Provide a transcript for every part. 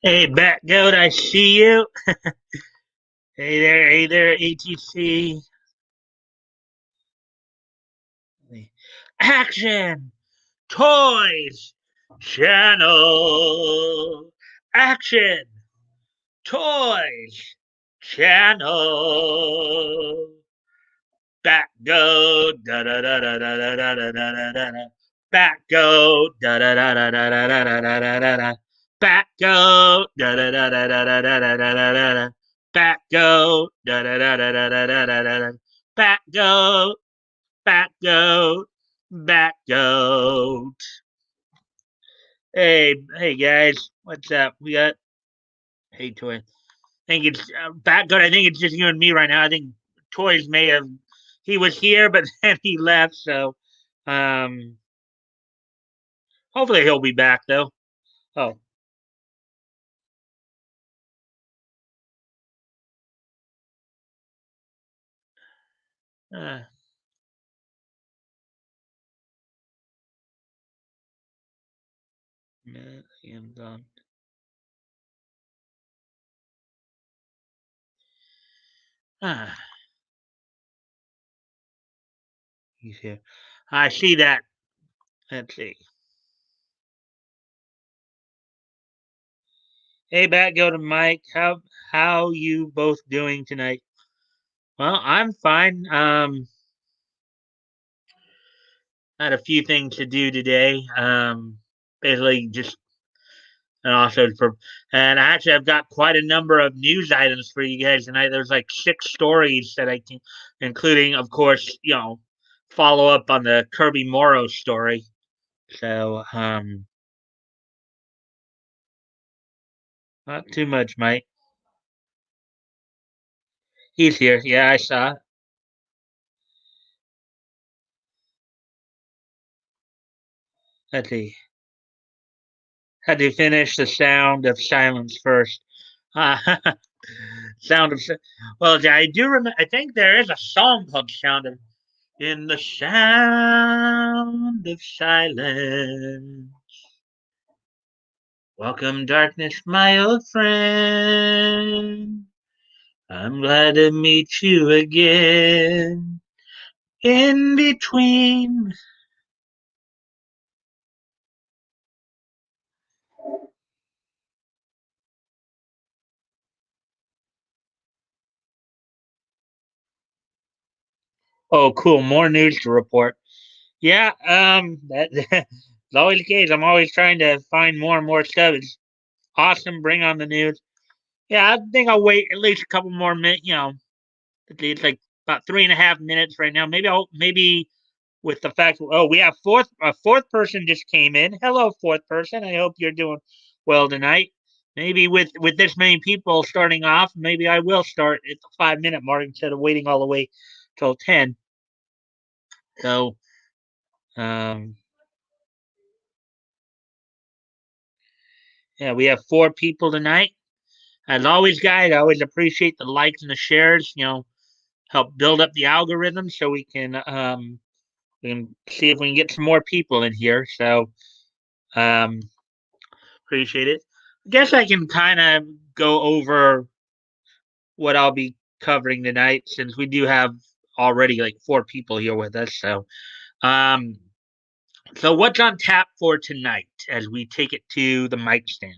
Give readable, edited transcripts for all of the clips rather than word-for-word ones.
Hey, Bat Goat, I see you. Hey there, ATC. Action! Toys! Channel! Action! Toys! Channel! Bat Goat! Da da da da da da da da da da da. Bat Goat! Da da da da da da da da da da da da. Bat Goat! Da da da da da da da da da da da da. Bat Goat! Da da da da da da da da da da. Bat Goat! Bat Goat! Bat Goat! Hey guys, what's up? We got hey Toy. I think it's Bat Goat. I think it's just you and me right now. I think Toys may have he was here, but then he left. So, um, hopefully he'll be back though. Oh, uh, and ah, he's here. I see that. Let's see. Hey, Bat Goat and Mike. How you both doing tonight? Well, I'm fine. I had a few things to do today. Basically just and also for and actually I've got quite a number of news items for you guys tonight. There's like six stories that I can, including of course follow up on the Kirby Morrow story. So not too much, Mike. He's here. Yeah, I saw. Let's see. Had to finish the Sound of Silence first. Uh, sound of well, I do remember. I think there is a song called "Sound of in the Sound of Silence." Welcome, darkness, my old friend. I'm glad to meet you again. In between. Oh, cool. More news to report. Yeah, it's always the case. I'm always trying to find more and more stuff. It's awesome. Bring on the news. Yeah, I think I'll wait at least a couple more minutes. It's like about 3.5 minutes right now. Maybe with the fact we have a fourth person just came in. Hello, fourth person. I hope you're doing well tonight. Maybe with this many people starting off, maybe I will start at the 5 minute mark instead of waiting all the way till 10. So um, yeah, we have four people tonight. As always, guys, I always appreciate the likes and the shares. Help build up the algorithm so we can see if we can get some more people in here. So um, appreciate it. I guess I can kind of go over what I'll be covering tonight since we do have already like four people here with us. Um, so what's on tap for tonight as we take it to the mic stand?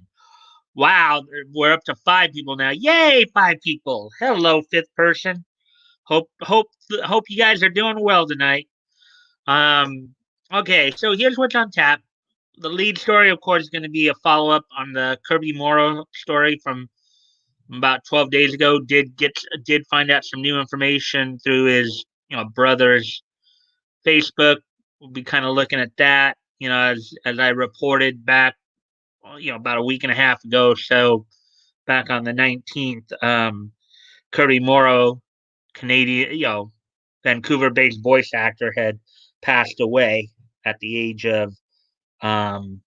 Wow, we're up to five people now. Yay, five people. Hello, fifth person. Hope you guys are doing well tonight. Um, okay, so here's what's on tap. The lead story, of course, is going to be a follow up on the Kirby Morrow story from about 12 days ago. Did find out some new information through his brother's Facebook. We'll be kind of looking at that. As I reported back, about a week and a half ago. So back on the 19th, Kirby Morrow, Canadian, Vancouver-based voice actor, had passed away at the age of um,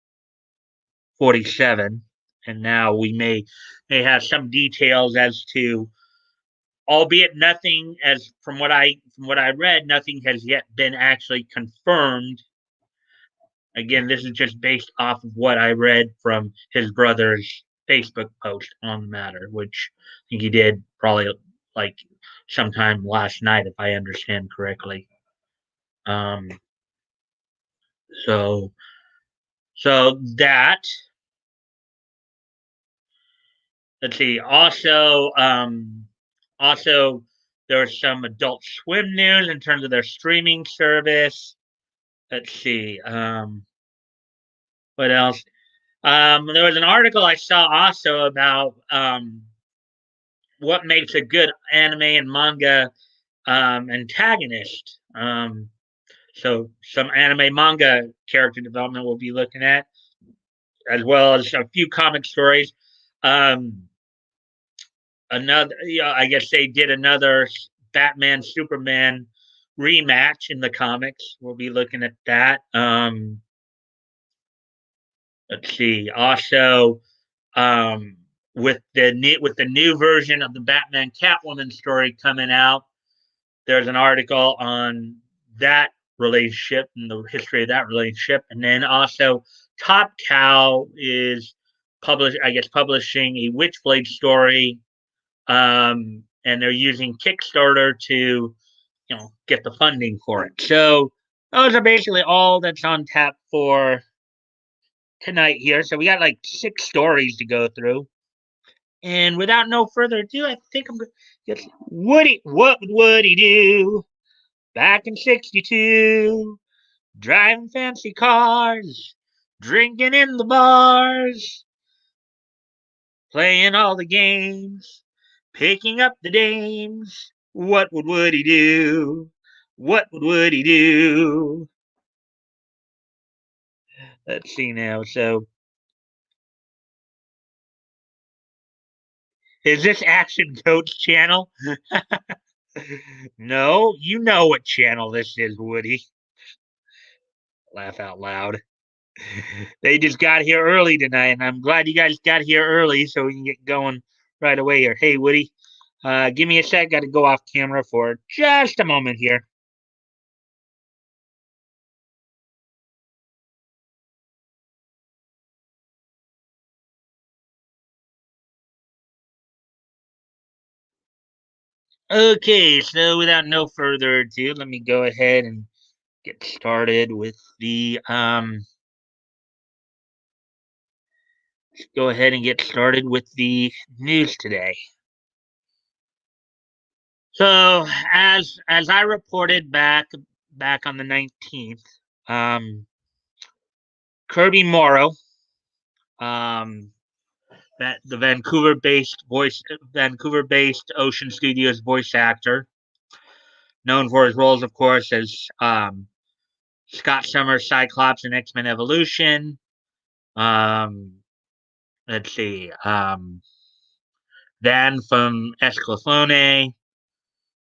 47, and now we may have some details as to, albeit nothing as from what I read, nothing has yet been actually confirmed. Again, this is just based off of what I read from his brother's Facebook post on the matter, which I think he did probably like sometime last night, if I understand correctly. Um, so so that let's see. Also there's some Adult Swim news in terms of their streaming service. Let's see. What else? There was an article I saw also about what makes a good anime and manga antagonist. So some anime manga character development we'll be looking at, as well as a few comic stories. Um, I guess they did another Batman Superman rematch in the comics. We'll be looking at that. Let's see. Also, um, with the new version of the Batman Catwoman story coming out, there's an article on that relationship and the history of that relationship, and then also Top Cow is publishing a Witchblade story, and they're using Kickstarter to get the funding for it. So those are basically all that's on tap for tonight here. So we got like 6 stories to go through. And without no further ado, I think I'm going to get Woody. What would Woody do back in 62? Driving fancy cars, drinking in the bars, playing all the games, picking up the dames. What would Woody do? What would Woody do? Let's see now. So, is this Action Coach channel? No, you know what channel this is, Woody. Laugh out loud. They just got here early tonight, and I'm glad you guys got here early so we can get going right away here. Hey, Woody, give me a sec. Got to go off camera for just a moment here. Okay, so without no further ado, let me go ahead and get started with the go ahead and get started with the news today. So as I reported back on the 19th, um, Kirby Morrow, um, that the Vancouver-based Ocean Studios voice actor, known for his roles, of course, as Scott Summers, Cyclops, in X Men Evolution. Um, let's see, Dan from Esclaflowne,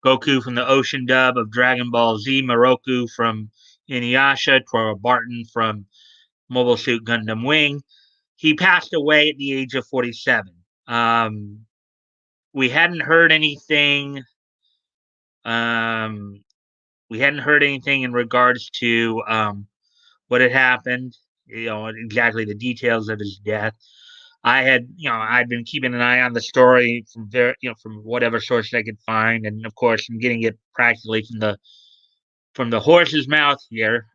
Goku from the Ocean dub of Dragon Ball Z, Moroku from Inuyasha, Tora Barton from Mobile Suit Gundam Wing. He passed away at the age of 47. We hadn't heard anything. Um, we hadn't heard anything in regards to what had happened. Exactly the details of his death. I'd been keeping an eye on the story from whatever source I could find, and of course, I'm getting it practically from the horse's mouth here.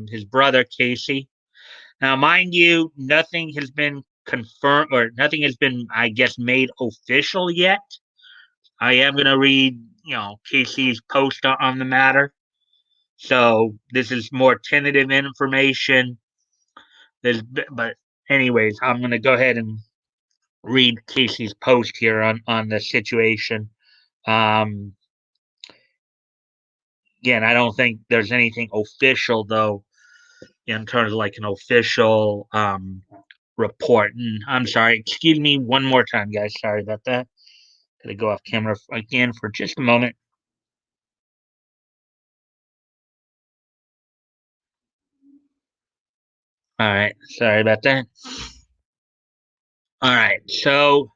His brother Casey. Now, mind you, nothing has been confirmed or nothing has been, I guess, made official yet. I am going to read, Casey's post on the matter. So this is more tentative information. But anyways, I'm going to go ahead and read Casey's post here on the situation. Um, Again, I don't think there's anything official though in terms of like an official report. And I'm sorry, excuse me one more time, guys. Sorry about that. Gotta go off camera again for just a moment. All right, sorry about that. All right, so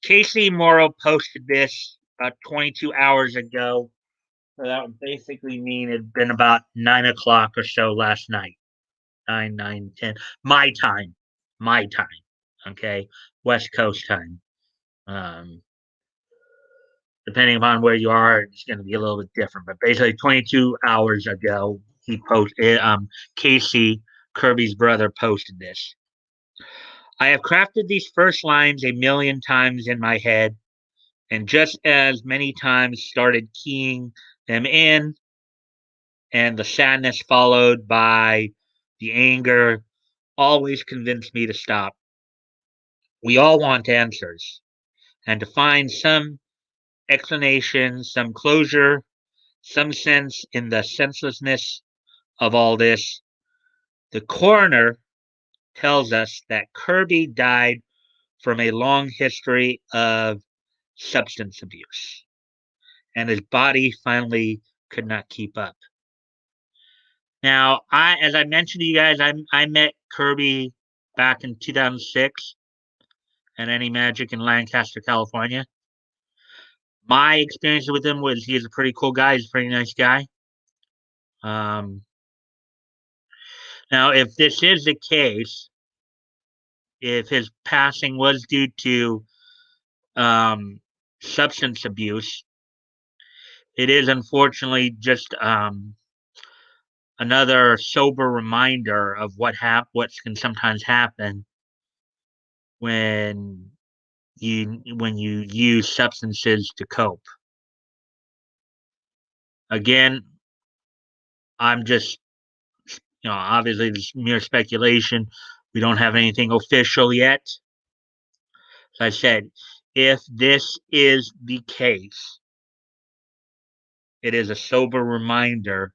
Casey Morrow posted this about 22 hours ago. So that would basically mean it'd been about 9 o'clock or so last night. 9, 9, 10. My time. My time. Okay. West Coast time. Um, Depending upon where you are, it's going to be a little bit different. But basically, 22 hours ago, he posted. Casey, Kirby's brother, posted this. I have crafted these first lines a million times in my head, and just as many times started keying them in, and the sadness followed by the anger always convinced me to stop. We all want answers, and to find some explanation, some closure, some sense in the senselessness of all this. The coroner tells us that Kirby died from a long history of substance abuse, and his body finally could not keep up. Now, as I mentioned to you guys, I met Kirby back in 2006 at Any Magic in Lancaster, California. My experience with him was he's a pretty cool guy. He's a pretty nice guy. Um, Now, if this is the case, if his passing was due to um, substance abuse, it is unfortunately just another sober reminder of what can sometimes happen when you use substances to cope. Again, I'm just obviously this is mere speculation. We don't have anything official yet. As I said, if this is the case, it is a sober reminder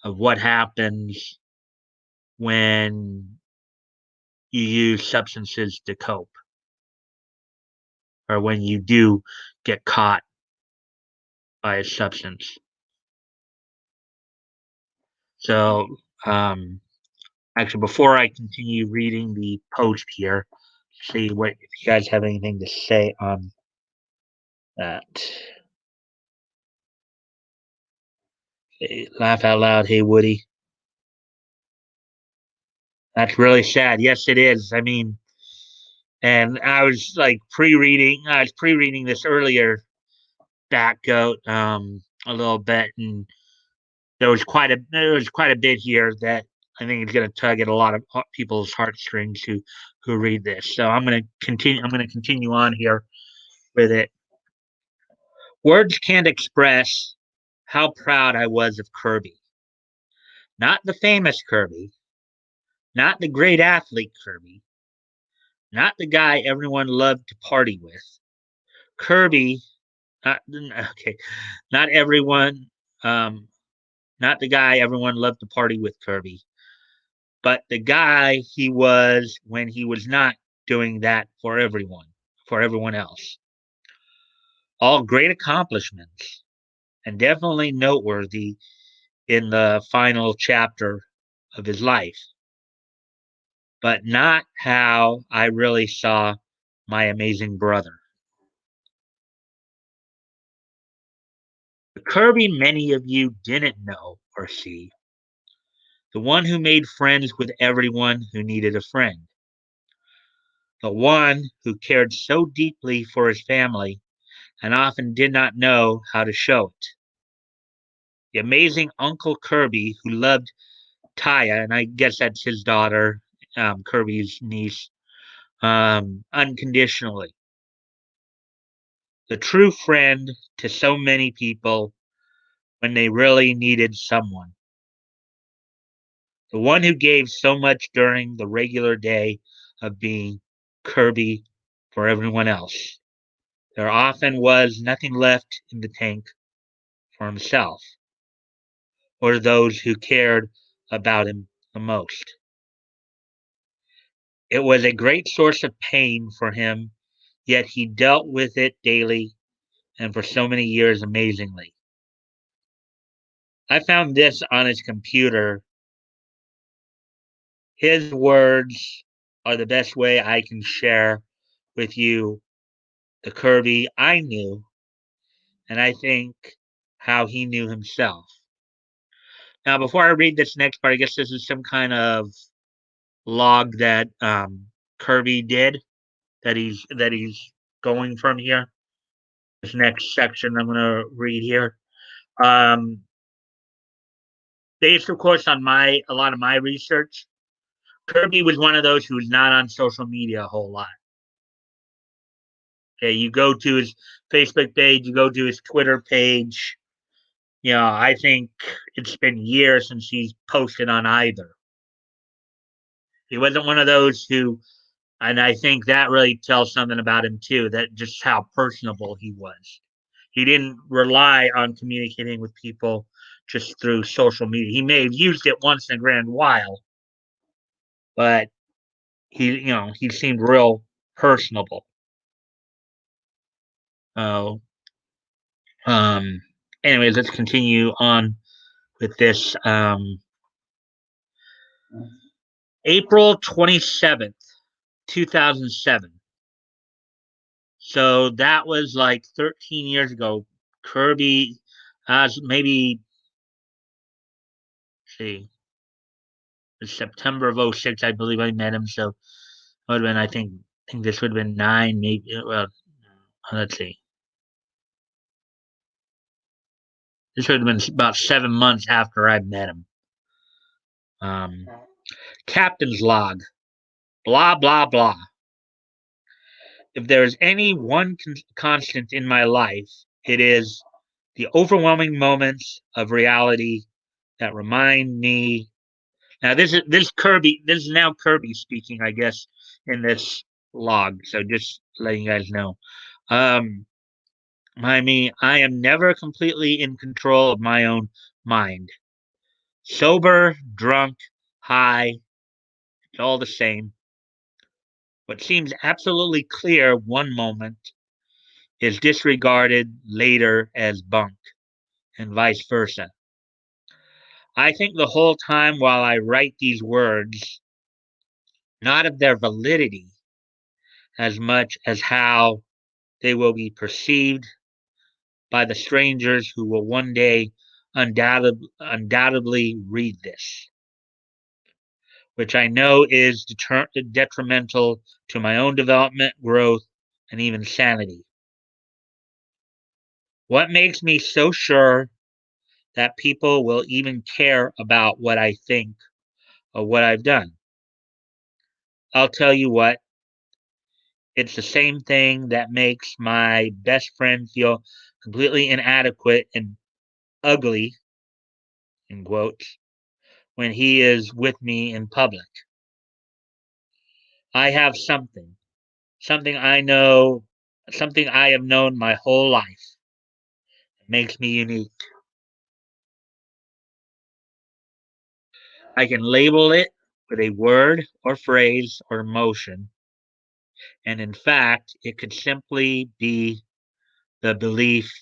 of what happens when you use substances to cope or when you do get caught by a substance. So, actually, before I continue reading the post here, see what if you guys have anything to say on that. Hey, laugh out loud, hey Woody. That's really sad. Yes, it is. I mean, and I was like pre-reading. I was pre-reading this earlier, Back Goat, a little bit, and there was quite a bit here that I think is going to tug at a lot of people's heartstrings who read this. So I'm going to continue. I'm going to continue on here with it. Words can't express how proud I was of Kirby. Not the famous Kirby, not the great athlete Kirby, not the guy everyone loved to party with. Kirby, okay, not everyone, um, not the guy everyone loved to party with Kirby, but the guy he was when he was not doing that for everyone else. All great accomplishments and definitely noteworthy in the final chapter of his life, but not how I really saw my amazing brother. The Kirby many of you didn't know or see, the one who made friends with everyone who needed a friend, the one who cared so deeply for his family and often did not know how to show it. The amazing Uncle Kirby who loved Taya, and I guess that's his daughter, Kirby's niece, unconditionally. The true friend to so many people when they really needed someone. The one who gave so much during the regular day of being Kirby for everyone else. There often was nothing left in the tank for himself or those who cared about him the most. It was a great source of pain for him, yet he dealt with it daily and for so many years amazingly. I found this on his computer. His words are the best way I can share with you the Kirby I knew, and I think how he knew himself. Now, before I read this next part, I guess this is some kind of log that Kirby did that he's going from here. This next section I'm going to read here. Um, Based, of course, on my a lot of my research, Kirby was one of those who was not on social media a whole lot. Okay, you go to his Facebook page, you go to his Twitter page. I think it's been years since he's posted on either. He wasn't one of those who, and I think that really tells something about him too, that just how personable he was. He didn't rely on communicating with people just through social media. He may have used it once in a grand while, but he seemed real personable. Oh, um, anyways, let's continue on with this. April 27th, 2007. So that was like 13 years ago. Kirby, maybe, see, it's September of '06, I believe I met him. So it would have been, I think this would have been nine, maybe. Well, let's see. This would have been about 7 months after I met him. Um, Captain's log. Blah, blah, blah. If there is any one constant in my life, it is the overwhelming moments of reality that remind me. Now, this Kirby. This is now Kirby speaking, I guess, in this log. So just letting you guys know. Um, I am never completely in control of my own mind. Sober, drunk, high, it's all the same. What seems absolutely clear one moment is disregarded later as bunk, and vice versa. I think the whole time while I write these words, not of their validity as much as how they will be perceived by the strangers who will one day undoubtedly read this, which I know is detrimental to my own development, growth, and even sanity. What makes me so sure that people will even care about what I think or what I've done? I'll tell you what, it's the same thing that makes my best friend feel completely inadequate and ugly, in quotes, when he is with me in public. I have something I know, something I have known my whole life. It makes me unique. I can label it with a word or phrase or emotion, and in fact, it could simply be the belief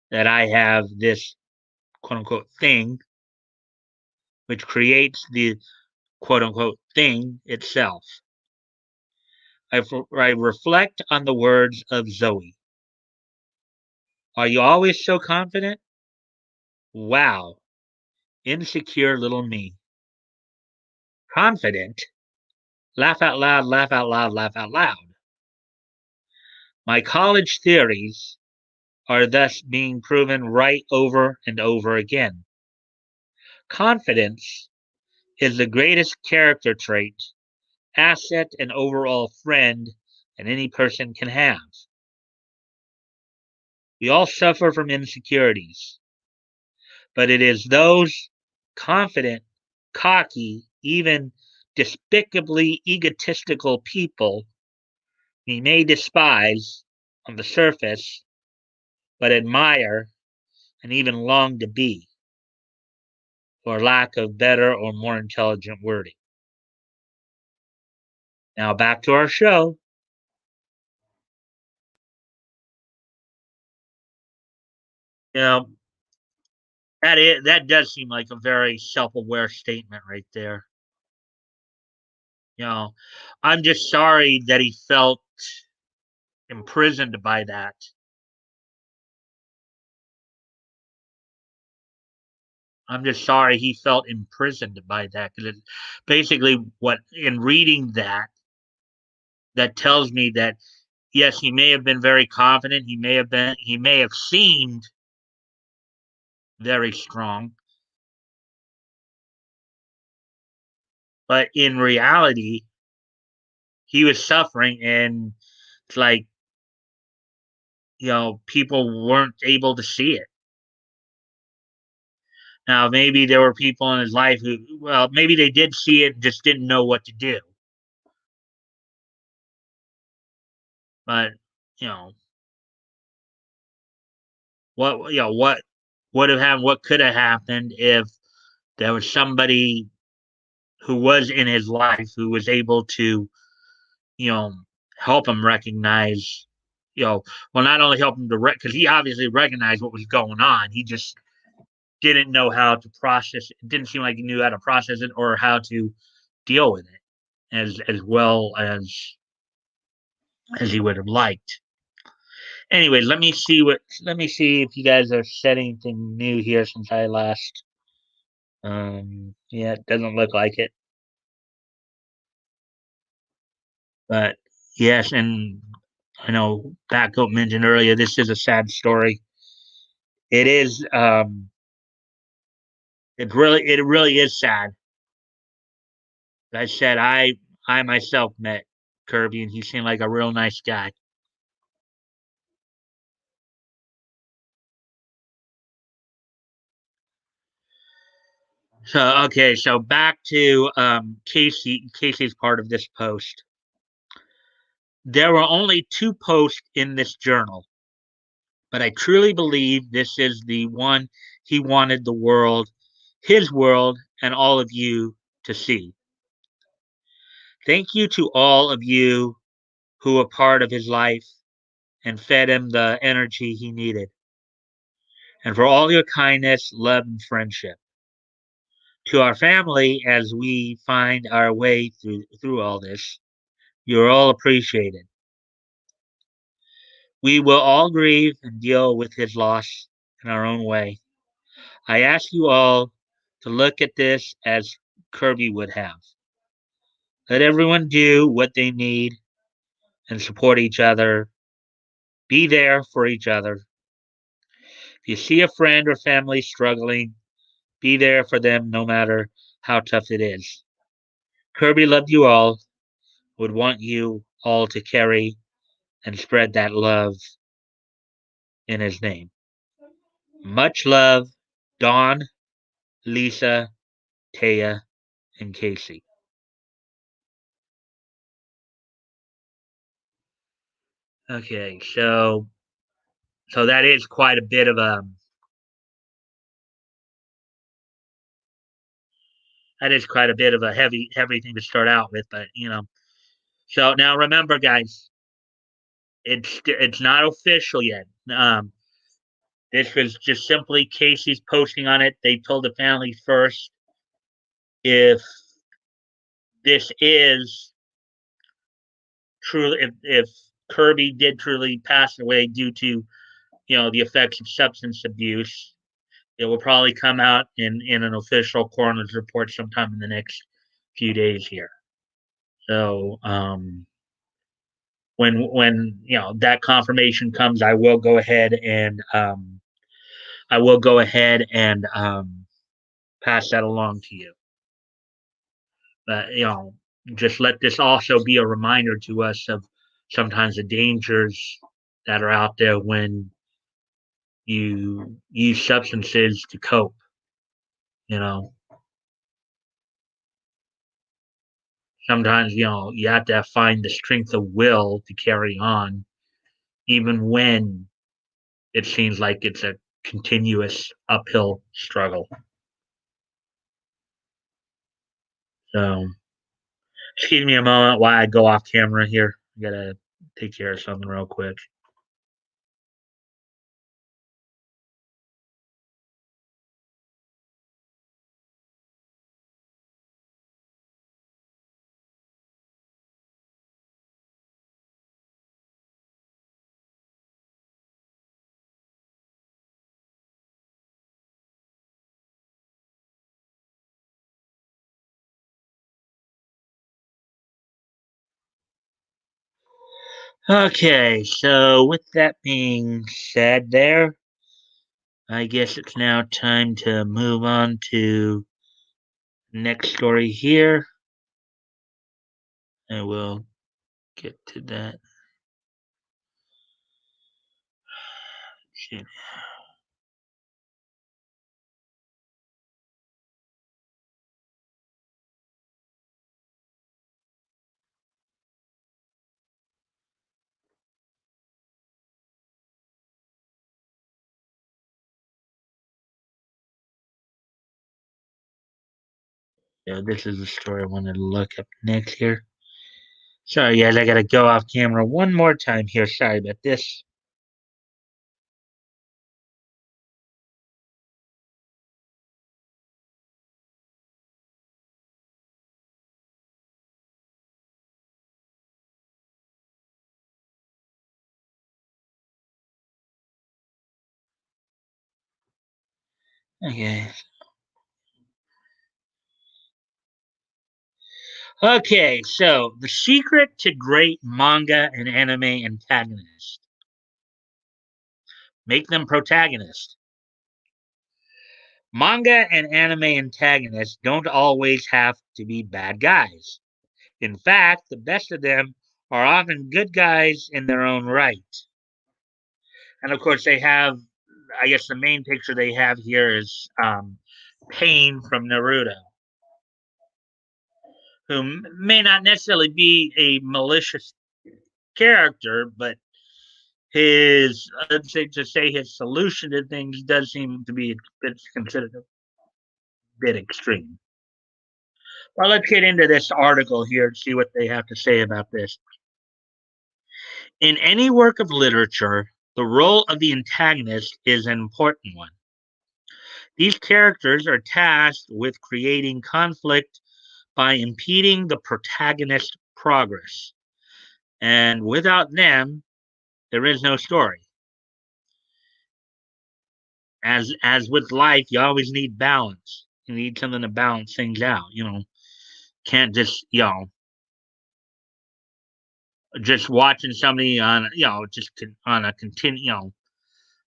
that I have this quote unquote thing, which creates the quote unquote thing itself. I reflect on the words of Zoe. Are you always so confident? Wow, insecure little me. Confident? Laugh out loud, laugh out loud, laugh out loud. My college theories are thus being proven right over and over again. Confidence is the greatest character trait, asset, and overall friend that any person can have. We all suffer from insecurities, but it is those confident, cocky, even despicably egotistical people we may despise on the surface, but admire and even long to be, for lack of better or more intelligent wording. Now back to our show. You know, that does seem like a very self-aware statement right there. You know, I'm just sorry that he felt imprisoned by that. I'm just sorry he felt imprisoned by that, because it's basically what, in reading that, that tells me that yes, he may have been very confident. He may have seemed very strong, but in reality, he was suffering, and it's like, people weren't able to see it. Now, maybe there were people in his life who, well, maybe they did see it, just didn't know what to do. But, you know, what would have happened, what could have happened if there was somebody who was in his life who was able to, you know, help him recognize, well, not only help him to, because he obviously recognized what was going on. He just didn't know how to process it. It didn't seem like he knew how to process it or how to deal with it as well as he would have liked. Anyway, let me see if you guys are said anything new here since I last. Yeah, it doesn't look like it. But yes, and I know Backup mentioned earlier, this is a sad story. It is. It really is sad. Like I said, I myself met Kirby, and he seemed like a real nice guy. So okay, so back to Casey's part of this post. There were only two posts in this journal, but I truly believe this is the one he wanted the world, his world, and all of you to see. Thank you to all of you who were part of his life and fed him the energy he needed, and for all your kindness, love, and friendship. To our family, as we find our way through all this, you're all appreciated. We will all grieve and deal with his loss in our own way. I ask you all to look at this as Kirby would have. Let everyone do what they need and support each other. Be there for each other. If you see a friend or family struggling, be there for them no matter how tough it is. Kirby loved you all, would want you all to carry and spread that love in his name. Much love, Dawn, Lisa, Taya, and Casey. Okay, so that is quite a bit of a heavy thing to start out with, but So now remember, guys, it's not official yet. This was just simply Casey's posting on it. They told the family first if this is truly if Kirby did truly pass away due to the effects of substance abuse. It will probably come out in an official coroner's report sometime in the next few days here. So when that confirmation comes, I will go ahead and pass that along to you. But just let this also be a reminder to us of sometimes the dangers that are out there when you use substances to cope. You know, sometimes you have to find the strength of will to carry on, even when it seems like it's a continuous uphill struggle. So, excuse me a moment while I go off camera here. I gotta take care of something real quick. Okay, so with that being said, I guess it's now time to move on to next story here. I will get to that. Shit. Yeah, this is the story I wanted to look up next here. Sorry, guys, I gotta go off camera one more time here. Sorry about this. Okay. Okay, so the secret to great manga and anime antagonists. Make them protagonists. Manga and anime antagonists don't always have to be bad guys. In fact, the best of them are often good guys in their own right. And of course, they have, I guess the main picture they have here is Pain from Naruto, who may not necessarily be a malicious character, but his, let's say, to say his solution to things does seem to be a bit considered a bit extreme. Well, let's get into this article here and see what they have to say about this. In any work of literature, the role of the antagonist is an important one. These characters are tasked with creating conflict by impeding the protagonist's progress. And without them, there is no story. As with life, you always need balance. You need something to balance things out. Can't just just watching somebody on just on a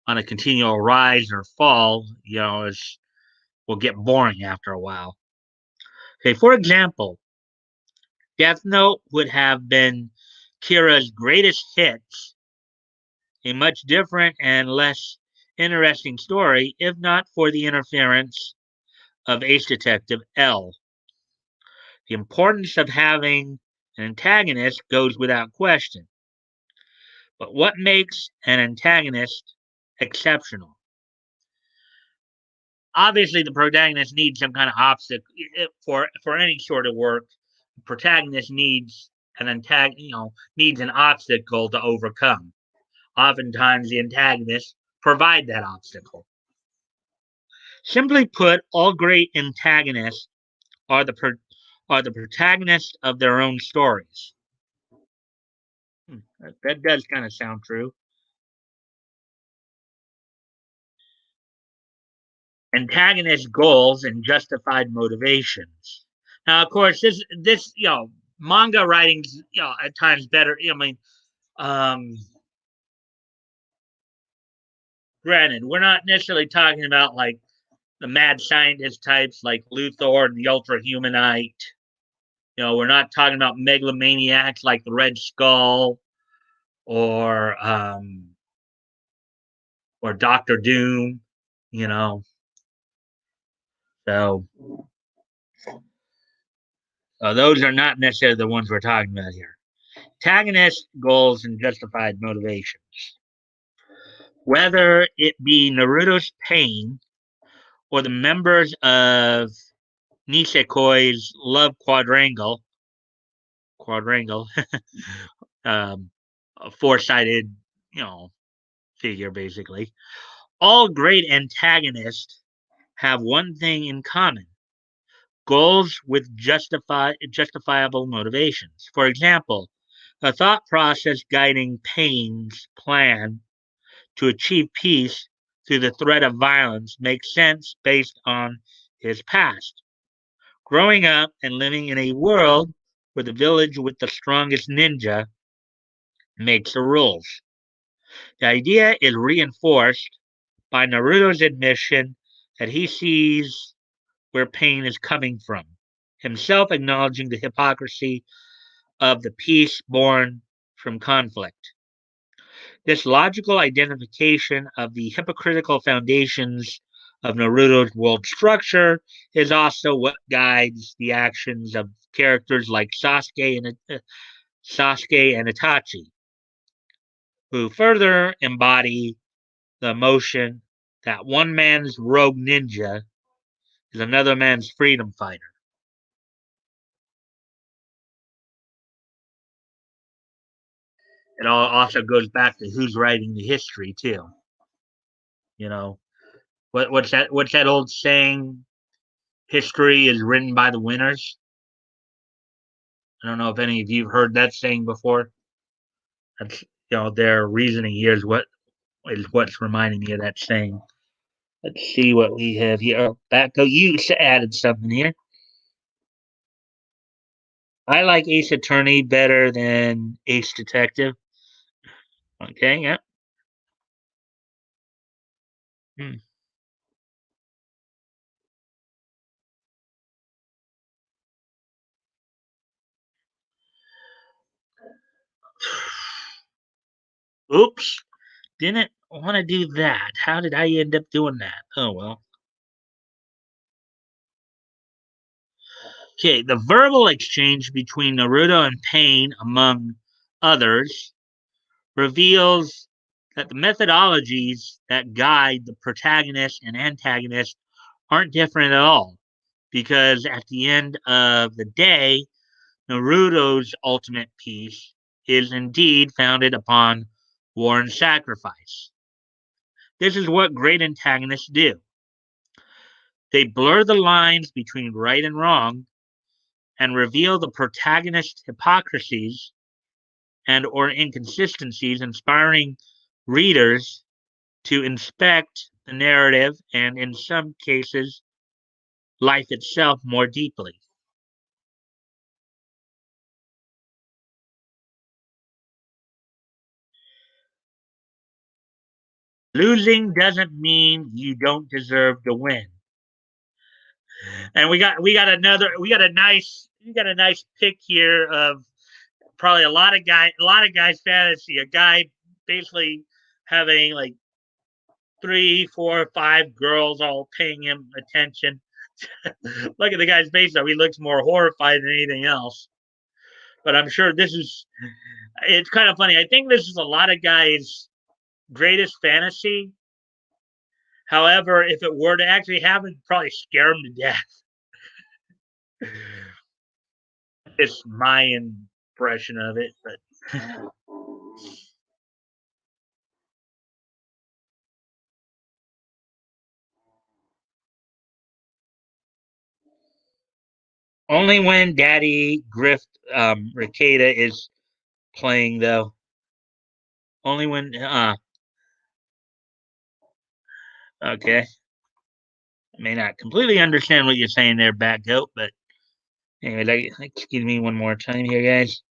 on a continual rise or fall. Is will get boring after a while. Okay, for example, Death Note would have been Kira's greatest hits, a much different and less interesting story if not for the interference of Ace Detective L. The importance of having an antagonist goes without question. But what makes an antagonist exceptional? Obviously, the protagonist needs some kind of obstacle for any sort of work. The protagonist needs an needs an obstacle to overcome. Oftentimes, the antagonists provide that obstacle. Simply put, all great antagonists are the protagonists of their own stories. That does kind of sound true. Antagonist goals and justified motivations. Now, of course, this manga writing's at times better. I mean, um, granted, we're not necessarily talking about like the mad scientist types like Luthor and the Ultra Humanite. We're not talking about megalomaniacs like the Red Skull or Doctor Doom. You know, so those are not necessarily the ones we're talking about here. Antagonist goals and justified motivations. Whether it be Naruto's pain or the members of Nisekoi's love quadrangle, a four-sided, you know, figure basically. All great antagonists have one thing in common: goals with justifiable motivations. For example, the thought process guiding Payne's plan to achieve peace through the threat of violence makes sense based on his past. Growing up and living in a world where the village with the strongest ninja makes the rules. The idea is reinforced by Naruto's admission that he sees where pain is coming from, himself acknowledging the hypocrisy of the peace born from conflict. This logical identification of the hypocritical foundations of Naruto's world structure is also what guides the actions of characters like Sasuke and Itachi, who further embody the notion that one man's rogue ninja is another man's freedom fighter. It all also goes back to who's writing the history too. You know, what's that old saying? History is written by the winners. I don't know if any of you have heard that saying before. That's their reasoning here is what's reminding me of that saying. Let's see what we have here. Oh, back go. You added something here. I like Ace Attorney better than Ace Detective. Okay, yeah. Hmm. Oops, didn't want to do that. How did I end up doing that? Oh well. Okay, the verbal exchange between Naruto and Pain, among others, reveals that the methodologies that guide the protagonist and antagonist aren't different at all. Because at the end of the day, Naruto's ultimate peace is indeed founded upon war and sacrifice. This is what great antagonists do. They blur the lines between right and wrong and reveal the protagonist's hypocrisies and or inconsistencies, inspiring readers to inspect the narrative and in some cases life itself more deeply. Losing doesn't mean you don't deserve to win. And we got a nice pick here of probably a lot of guys fantasy. A guy basically having like 3, 4, 5 girls all paying him attention. Look at the guy's face though; he looks more horrified than anything else. But I'm sure it's kind of funny. I think this is a lot of guys' greatest fantasy. However, if it were to actually happen, it'd probably scare them to death. It's my impression of it, but only when Daddy Griff Ricada is playing though. Only when okay. I may not completely understand what you're saying there, Bat Goat, but anyway, excuse me one more time here, guys.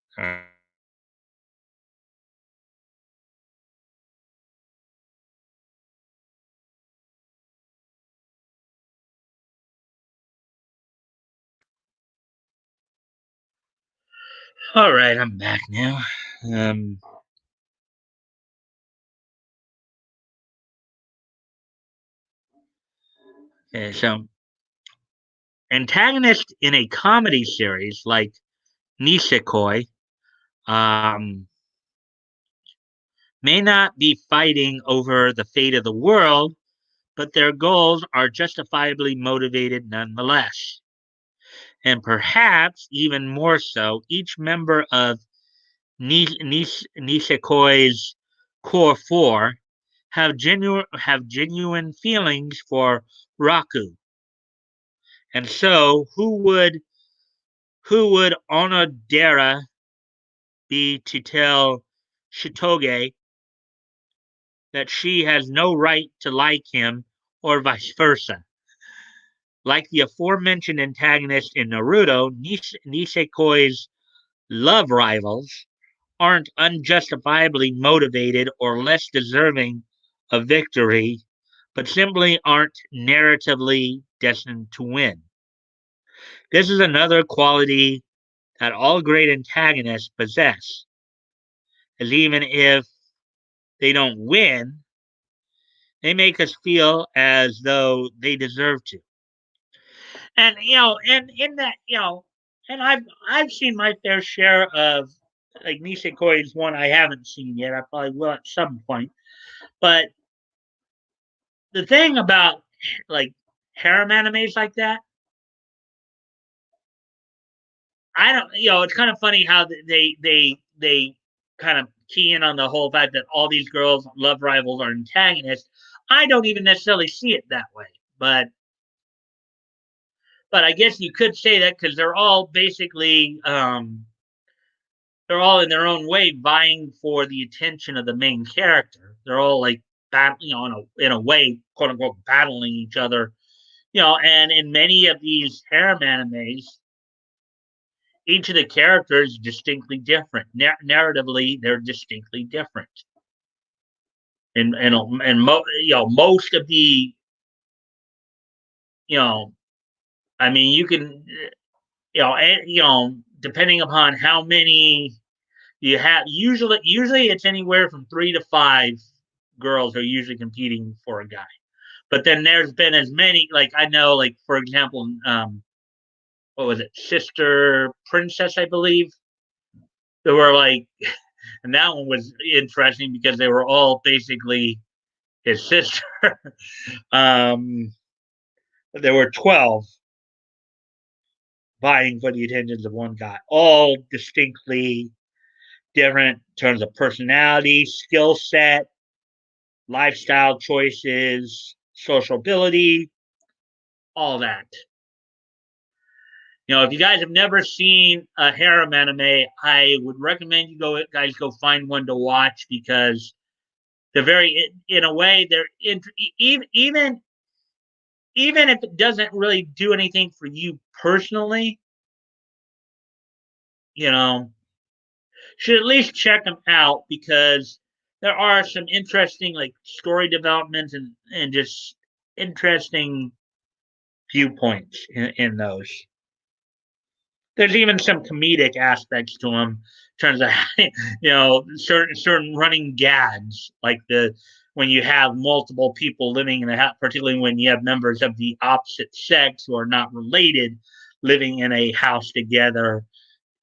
All right, I'm back now. Um, so antagonist in a comedy series like Nisekoi um, may not be fighting over the fate of the world, but their goals are justifiably motivated nonetheless. And perhaps even more so, each member of Nisekoi's core four have genuine feelings for Raku. And so, who would Onodera be to tell Shitoge that she has no right to like him, or vice versa? Like the aforementioned antagonist in Naruto, Nisekoi's love rivals aren't unjustifiably motivated or less deserving of victory, but simply aren't narratively destined to win. This is another quality that all great antagonists possess, as even if they don't win, they make us feel as though they deserve to. And and in that, and I've seen my fair share of like Nisekoi is one I haven't seen yet. I probably will at some point. But the thing about like harem animes like that, I don't, it's kind of funny how they kind of key in on the whole fact that all these girls love rivals are antagonists. I don't even necessarily see it that way, but I guess you could say that because they're all basically they're all in their own way vying for the attention of the main character. They're all like in a way, quote unquote, battling each other. And in many of these harem animes, each of the characters is distinctly different. Narratively, they're distinctly different. Most of the you know, I mean, you can depending upon how many you have, usually it's anywhere from 3 to 5 girls are usually competing for a guy. But then there's been as many, like I know, like for example, what was it, Sister Princess, I believe. There were like, and that one was interesting because they were all basically his sister. um, there were 12 vying for the attentions of one guy, all distinctly different in terms of personality, skill set, lifestyle choices, social ability, all that. If you guys have never seen a harem anime, I would recommend you guys go find one to watch because they're very, in a way, even if it doesn't really do anything for you personally, you know, should at least check them out because there are some interesting like story developments and just interesting viewpoints in those. There's even some comedic aspects to them in terms of certain running gags like the when you have multiple people living in a house, particularly when you have members of the opposite sex who are not related living in a house together.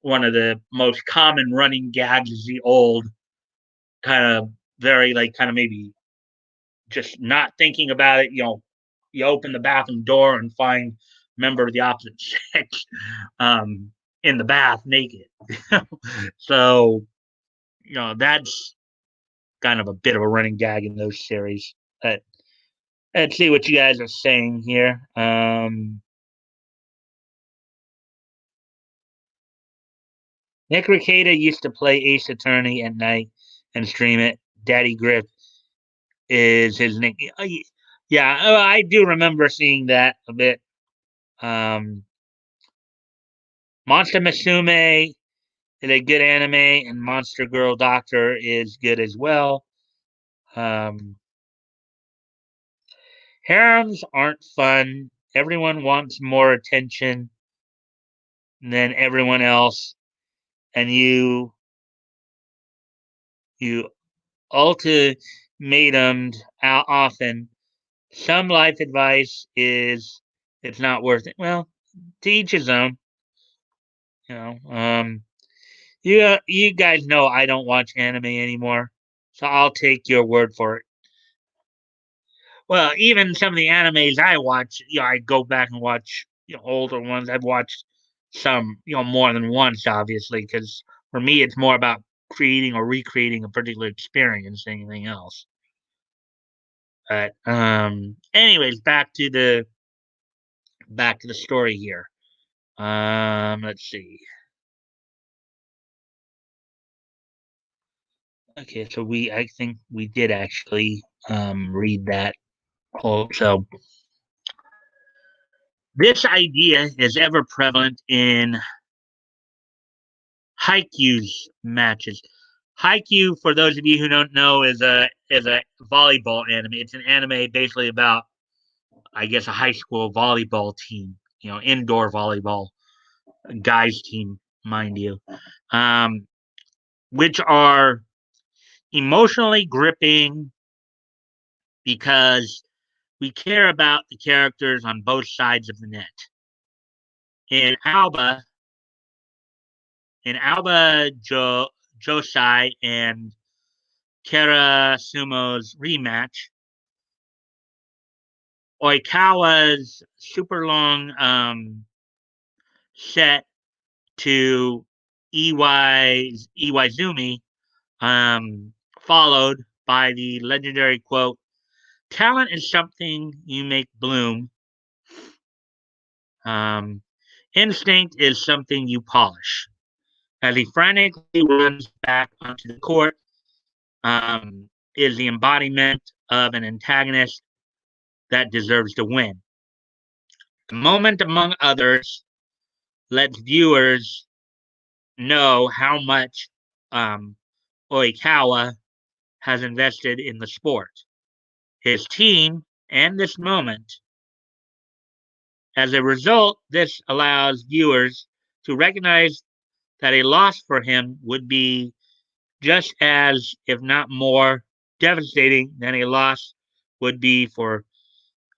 One of the most common running gags is the old kind of very like kind of maybe just not thinking about it. You open the bathroom door and find a member of the opposite sex in the bath naked. So that's kind of a bit of a running gag in those series. But let's see what you guys are saying here. Nick Ricada used to play Ace Attorney at night and stream it. Daddy Griff is his name. Yeah, I do remember seeing that a bit. Um, Monster Musume is a good anime, and Monster Girl Doctor is good as well. Um, Harems aren't fun. Everyone wants more attention than everyone else, and you ultimatum often. Some life advice is it's not worth it. Well, to each his own. You know, you guys know I don't watch anime anymore, so I'll take your word for it. Well, even some of the animes I watch, I go back and watch older ones. I've watched some more than once, obviously, because for me it's more about creating or recreating a particular experience than anything else. But anyways, back to the story here. Let's see. Okay, so I think we did actually read that whole. So this idea is ever prevalent in Haikyuu's matches. Haikyuu, for those of you who don't know, is a volleyball anime. It's an anime basically about, I guess, a high school volleyball team. Indoor volleyball guys team, mind you, um, which are emotionally gripping because we care about the characters on both sides of the net. In Alba, Josai and Kara Sumo's rematch, Oikawa's super long set to Iwaizumi, followed by the legendary quote, "Talent is something you make bloom. Um, Instinct is something you polish." As he frantically runs back onto the court, is the embodiment of an antagonist that deserves to win. The moment, among others, lets viewers know how much um, Oikawa has invested in the sport, his team, and this moment. As a result, this allows viewers to recognize that a loss for him would be just as, if not more, devastating than a loss would be for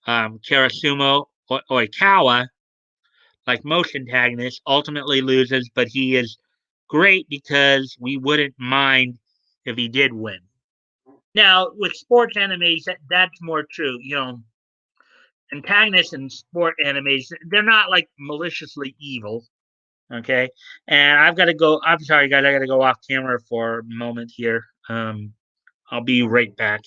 Karasumo Oikawa. Like most antagonists, ultimately loses, but he is great because we wouldn't mind if he did win. Now, with sports animes, that's more true. Antagonists in sport animes, they're not like maliciously evil. Okay. And I've got to go. I'm sorry, guys. I got to go off camera for a moment here. I'll be right back.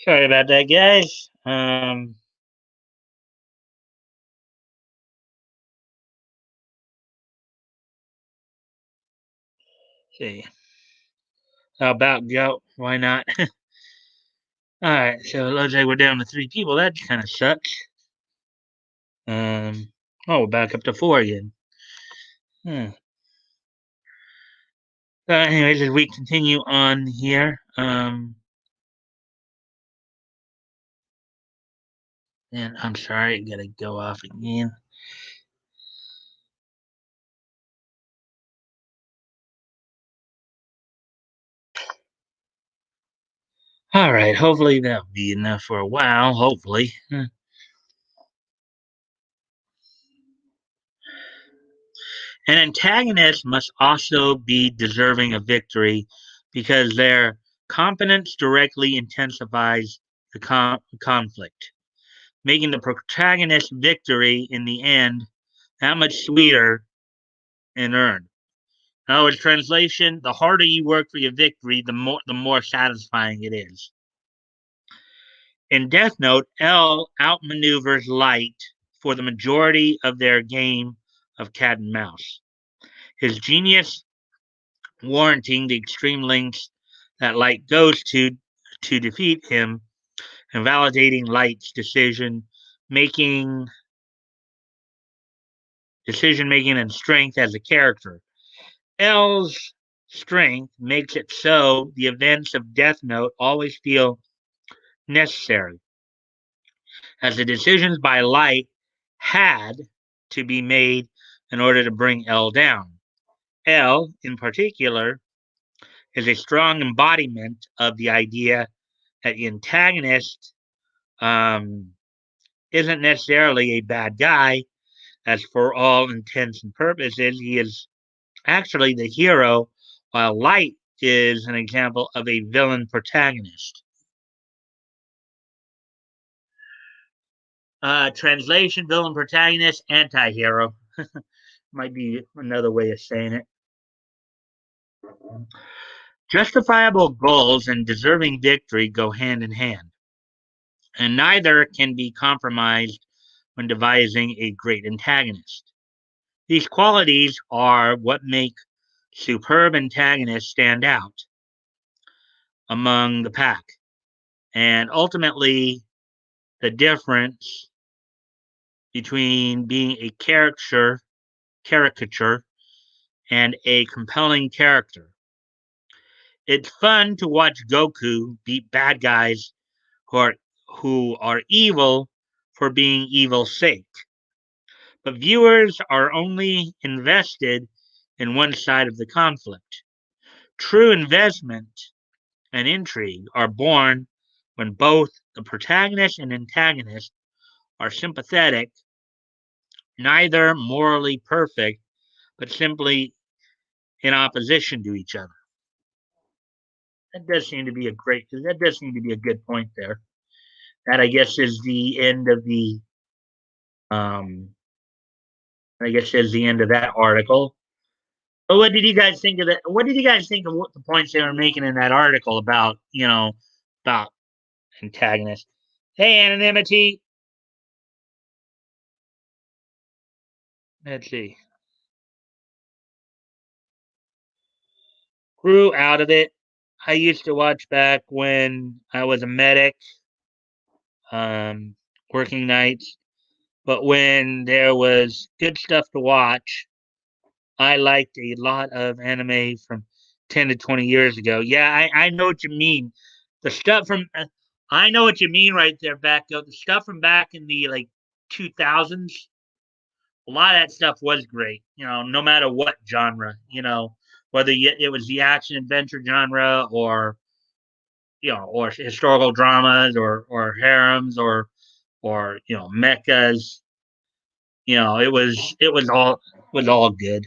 Sorry about that, guys. See. How about go? Why not? All right. So it looks like we're down to three people. That kind of sucks. Oh, we're back up to four again. Hmm. Anyways, as we continue on here, Um, and I'm sorry, I gotta go off again. All right, hopefully that'll be enough for a while. Hopefully. An antagonist must also be deserving of victory because their competence directly intensifies the conflict, making the protagonist's victory in the end that much sweeter and earned. In other words, translation: the harder you work for your victory, the more satisfying it is. In Death Note, L outmaneuvers Light for the majority of their game of cat and mouse. His genius warranting the extreme lengths that Light goes to defeat him, and validating Light's making decision making and strength as a character. L's strength makes it so the events of Death Note always feel necessary, as the decisions by Light had to be made in order to bring L down. L, in particular, is a strong embodiment of the idea that the antagonist um, isn't necessarily a bad guy, as for all intents and purposes, he is actually the hero, while Light is an example of a villain protagonist. Translation: villain protagonist, anti hero. Might be another way of saying it. Justifiable goals and deserving victory go hand in hand, and neither can be compromised when devising a great antagonist. These qualities are what make superb antagonists stand out among the pack, and ultimately the difference between being a caricature and a compelling character. It's fun to watch Goku beat bad guys who are who are evil for being evil's sake. But viewers are only invested in one side of the conflict. True investment and intrigue are born when both the protagonist and antagonist are sympathetic, neither morally perfect, but simply in opposition to each other. That does seem to be that does seem to be a good point there. That I guess is the end of the um I guess is the end of that article. But what did you guys think of that? What did you guys think of what the points they were making in that article about, about antagonists? Hey, anonymity. Let's see. Grew out of it. I used to watch back when I was a medic, um, working nights. But when there was good stuff to watch, I liked a lot of anime from 10 to 20 years ago. Yeah, I know what you mean. The stuff from, I know what you mean right there, Becco. The stuff from back in the like 2000s, a lot of that stuff was great, no matter what genre, whether it was the action adventure genre or historical dramas or harems or, mechas, it was all good.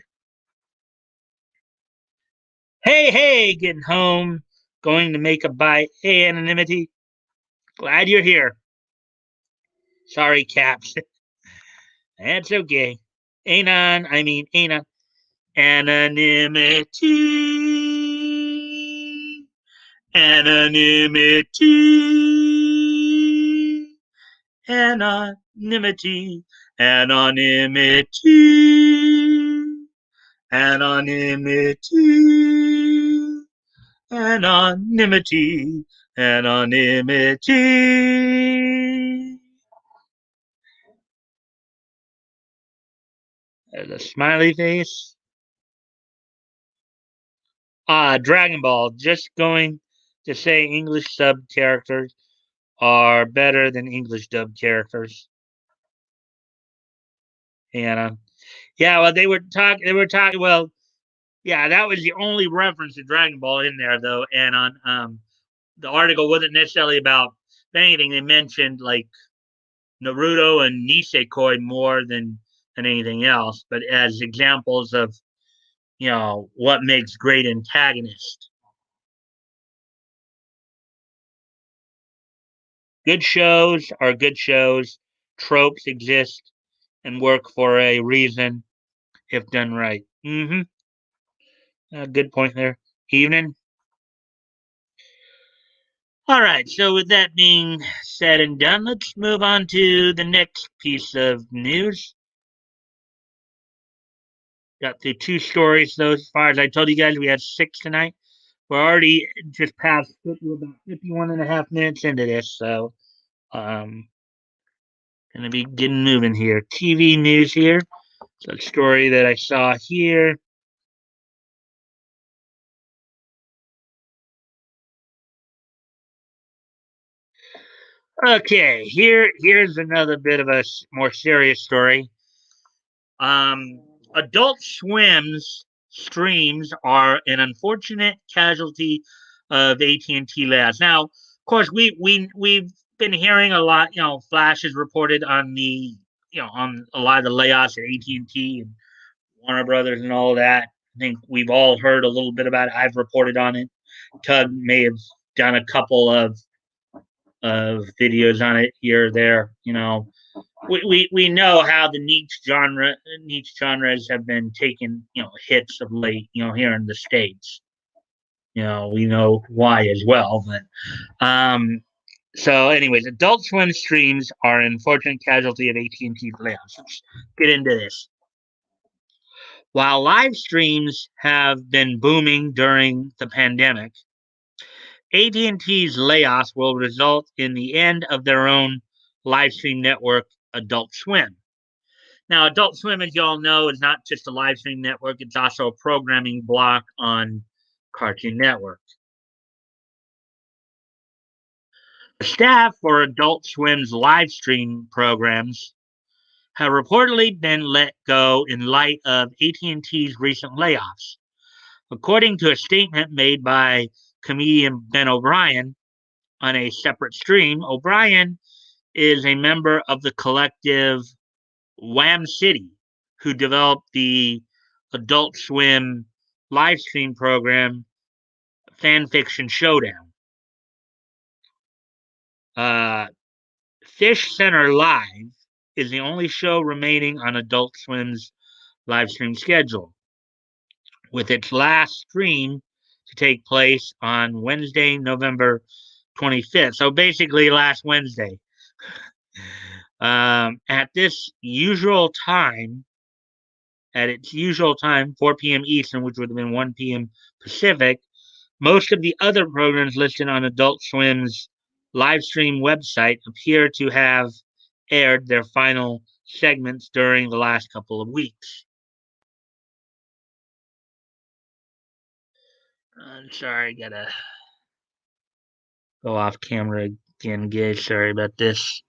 Hey, hey, getting home, going to make a bite. Hey, anonymity, glad you're here. Sorry, caps. That's okay. Anon, I mean, Anon. Anonymity. Anonymity. Anonymity. Anonymity. Anonymity. Anonymity. Anonymity. There's a smiley face. Dragon Ball. Just going to say English sub characters are better than English dub characters. And yeah, well, they were talking. They were talking. Well, yeah, that was the only reference to Dragon Ball in there, though. And on the article wasn't necessarily about anything. They mentioned like Naruto and Nisekoi more than anything else, but as examples of what makes great antagonists. Good shows are good shows. Tropes exist and work for a reason if done right. Good point there. Evening. All right. So with that being said and done, let's move on to the next piece of news. Got the two stories, though. As far as I told you guys, we had six tonight. We're already just past about 51 and a half minutes into this, so gonna be getting moving here. TV news here. So a story that I saw here. Okay, here's another bit of a more serious story. Um, Adult Swim's streams are an unfortunate casualty of AT&T layoffs. Now, of course, we've been hearing a lot. Flashes reported on on a lot of the layoffs at AT&T and T and Warner Brothers and all that. I think we've all heard a little bit about it. I've reported on it. Tug may have done a couple of videos on it here or there. We know how the niche genres have been taking hits of late here in the states. We know why as well. But so anyways, Adult Swim streams are an unfortunate casualty of AT&T layoffs. Let's get into this. While live streams have been booming during the pandemic, AT&T's layoffs will result in the end of their own live stream network, Adult Swim. Now, Adult Swim, as you all know, is not just a live stream network, it's also a programming block on Cartoon Network. The staff for Adult Swim's live stream programs have reportedly been let go in light of AT&T's recent layoffs. According to a statement made by comedian Ben O'Brien on a separate stream, O'Brien is a member of the collective Wham City, who developed the Adult Swim live stream program Fan Fiction Showdown. Uh, Fish Center Live is the only show remaining on Adult Swim's live stream schedule, with its last stream to take place on Wednesday, November 25th. So basically, last Wednesday. At this usual time, at its usual time, 4 p.m. Eastern, which would have been 1 p.m. Pacific, most of the other programs listed on Adult Swim's live stream website appear to have aired their final segments during the last couple of weeks. I'm sorry, gotta go off camera again, guys. Sorry about this.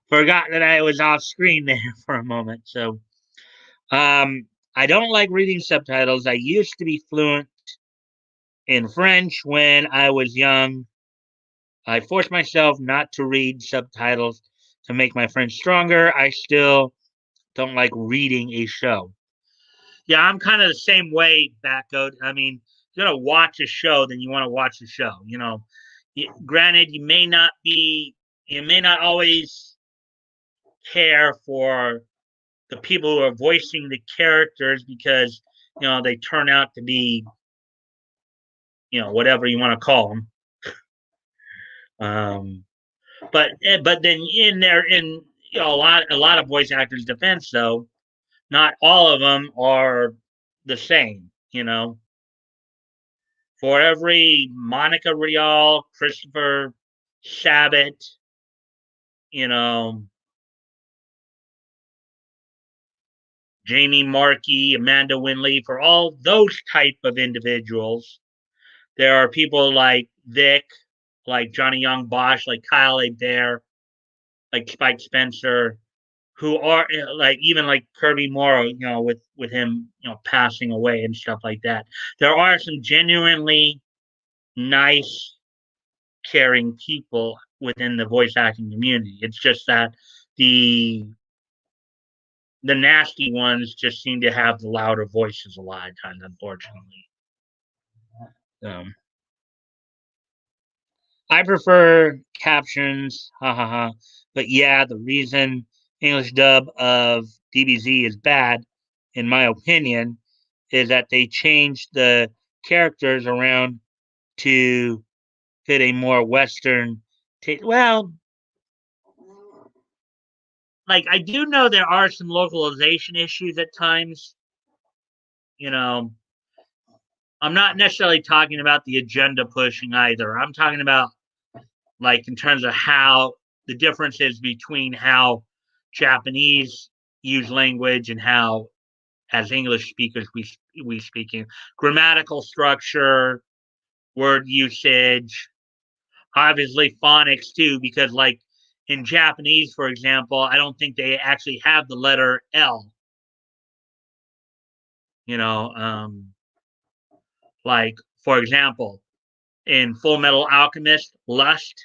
Forgot that I was off screen there for a moment. So, I don't like reading subtitles. I used to be fluent in French when I was young. I forced myself not to read subtitles to make my French stronger. I still don't like reading a show. Yeah, I'm kind of the same way, Backgoat. I mean, if you're gonna watch a show, then you want to watch the show. Granted, you may not always care for the people who are voicing the characters because they turn out to be whatever you want to call them. Um, but then in a lot of voice actors' defense, though, not all of them are the same. For every Monica Rial, Christopher Sabat, you know, Jamie Markey, Amanda Winley, for all those type of individuals, there are people like Vic, like Johnny Young Bosch, like Kyle Adair, like Spike Spencer, who are like even like Kirby Morrow, with him, passing away and stuff like that. There are some genuinely nice, caring people within the voice acting community. It's just that the the nasty ones just seem to have the louder voices a lot of times, unfortunately. Um, I prefer captions, ha ha ha. But yeah, the reason English dub of DBZ is bad, in my opinion, is that they changed the characters around to fit a more Western. Well, like I do know there are some localization issues at times. You know, I'm not necessarily talking about the agenda pushing either. I'm talking about like in terms of how the differences between how Japanese use language and how as English speakers we speak in grammatical structure, word usage, obviously phonics too, because like in Japanese, for example, I don't think they actually have the letter L. You know, like for example, in Full Metal Alchemist, Lust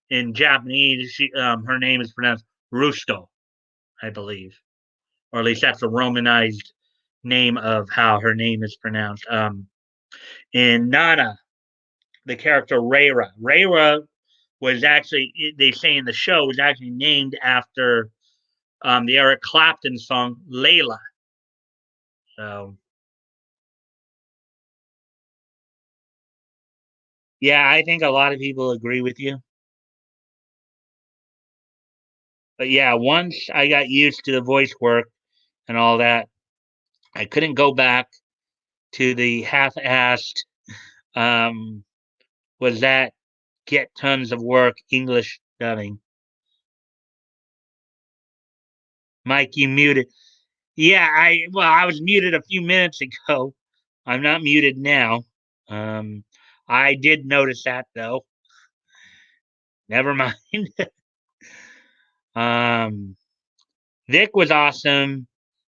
in Japanese, her name is pronounced Rusto, I believe, or at least that's a romanized name of how her name is pronounced. In Nana, the character Rayra was actually, they say in the show, was actually named after the Eric Clapton song Layla. So yeah, I think a lot of people agree with you. But yeah, once I got used to the voice work and all that, I couldn't go back to the half-assed. Um, was that get tons of work English dubbing? Mike, you muted. Yeah, I was muted a few minutes ago. I'm not muted now. Um, I did notice that though. Never mind. um, Vic was awesome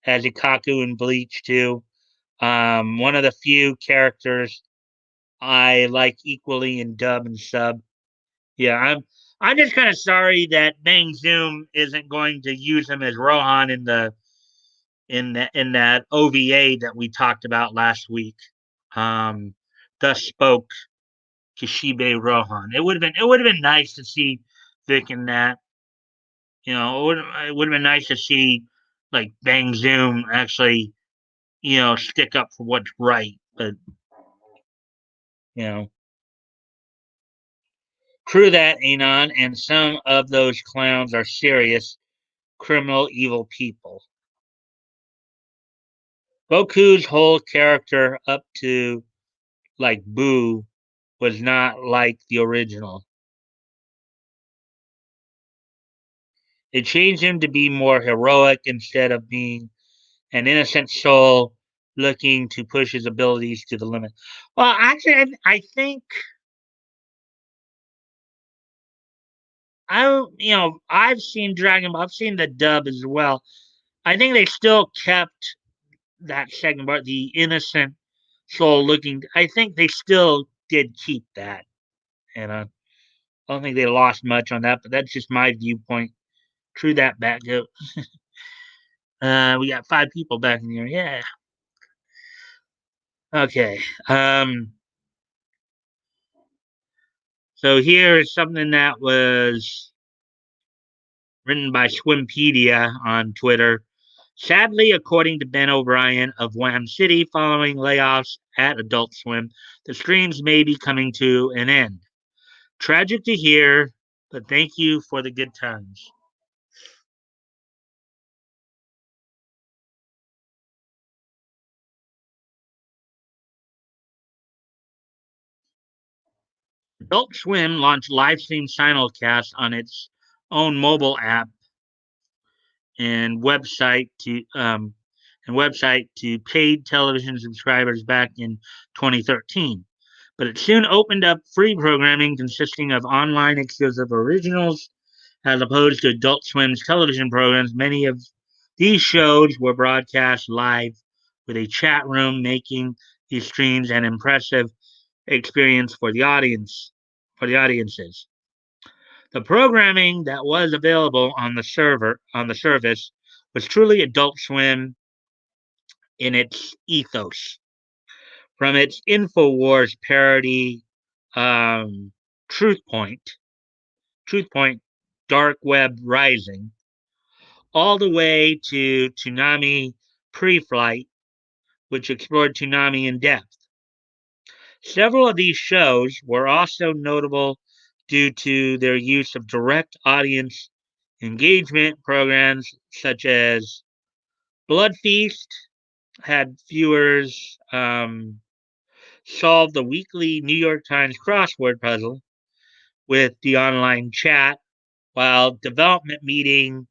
as Ikaku in Bleach too. One of the few characters I like equally in dub and sub. Yeah, I'm just kind of sorry that Bang Zoom isn't going to use him as Rohan in that OVA that we talked about last week. Um, Thus spoke Kishibe Rohan. It would have been nice to see Vic in that. It would have been nice to see like Bang Zoom actually stick up for what's right. But you know, true that, Anon, and some of those clowns are serious, criminal, evil people. Goku's whole character up to like Boo was not like the original. It changed him to be more heroic instead of being an innocent soul looking to push his abilities to the limit. Well, actually, I think I've seen Dragon Ball. I've seen the dub as well. I think they still kept that second part, the innocent soul looking. I think they still did keep that, and I don't think they lost much on that. But that's just my viewpoint. True that, back goat. We got 5 people back in here. Yeah. Okay. So here is something that was written by Swimpedia on Twitter. Sadly, according to Ben O'Brien of Wham City, following layoffs at Adult Swim, the streams may be coming to an end. Tragic to hear, but thank you for the good times. Adult Swim launched live stream simulcast on its own mobile app and website to paid television subscribers back in 2013. But it soon opened up free programming consisting of online exclusive originals as opposed to Adult Swim's television programs. Many of these shows were broadcast live with a chat room, making these streams an impressive experience for the audiences. The programming that was available on the service was truly Adult Swim in its ethos. From its InfoWars parody, um, Truth Point, Truth Point, Dark Web Rising, all the way to Toonami Pre-Flight, which explored Toonami in depth. Several of these shows were also notable due to their use of direct audience engagement programs such as Blood Feast had viewers solve the weekly New York Times crossword puzzle with the online chat, while Development Meeting